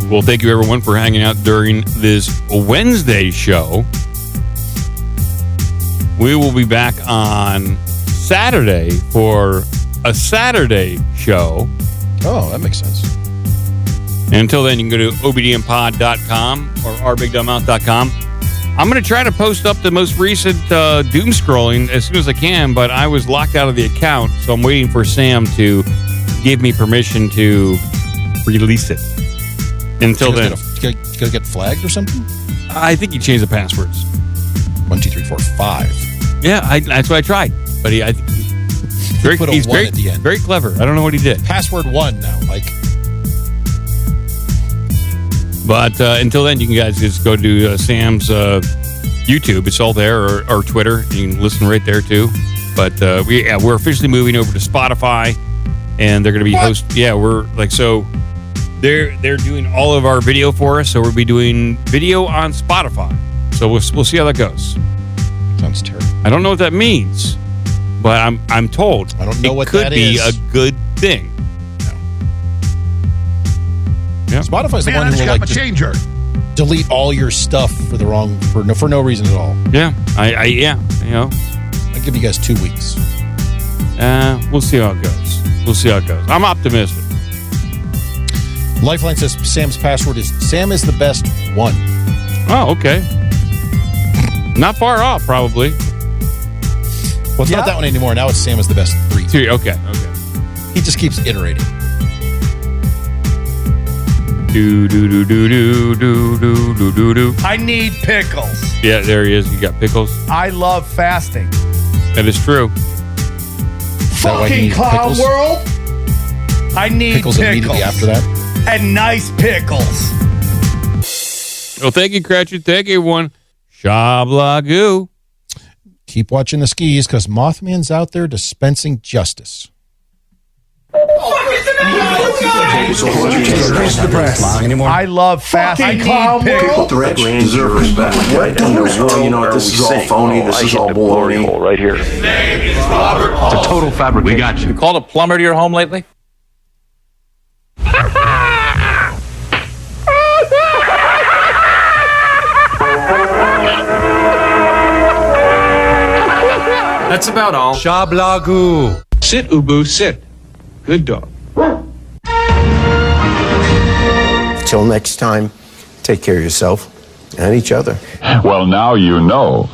Well, thank you everyone for hanging out during this Wednesday show. We will be back on Saturday for a Saturday show. Oh, that makes sense. And until then, you can go to obdmpod.com or ourbigdumbmouth.com. I'm going to try to post up the most recent doom scrolling as soon as I can, but I was locked out of the account, so I'm waiting for Sam to give me permission to release it. Until then. You gotta get flagged or something? I think he changed the passwords. 1, 2, 3, 4, 5. Yeah, that's what I tried. But he's at the end. Very clever. I don't know what he did. Password 1 now, Mike. But until then, you can guys just go to Sam's YouTube. It's all there, or Twitter. You can listen right there too. But we're officially moving over to Spotify, and they're going to be They're doing all of our video for us, so we'll be doing video on Spotify. So we'll see how that goes. Sounds terrible. I don't know what that means, but I'm told I don't know what that is. It could be a good thing. Yeah. Spotify's the one who will like just delete all your stuff for no reason at all. Yeah, I'll give you guys 2 weeks. We'll see how it goes. I'm optimistic. Lifeline says Sam's password is Sam is the best 1. Oh, okay. Not far off, probably. Well, it's not that one anymore. Now it's Sam is the best 3. Okay. He just keeps iterating. Do do do do do do do do do do. I need pickles. Yeah, there he is. You got pickles. I love fasting. That is true. Fucking clown world. I need Pickles immediately after that. And nice pickles. Well, thank you, Cratchit. Thank you, everyone. Shablagoo. Keep watching the skis because Mothman's out there dispensing justice. I love fasting. People deserve respect. What in the world? You know, this is all phony. This is all baloney. Right here. It's a total fabrication. We got you. You called a plumber to your home lately? That's about all. Shablagoo. Sit, Ubu, sit. Good dog. Till next time, take care of yourself and each other. Well, now you know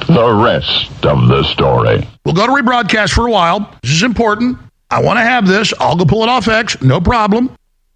the rest of the story. We'll go to rebroadcast for a while. This is important. I want to have this. I'll go pull it off X. No problem.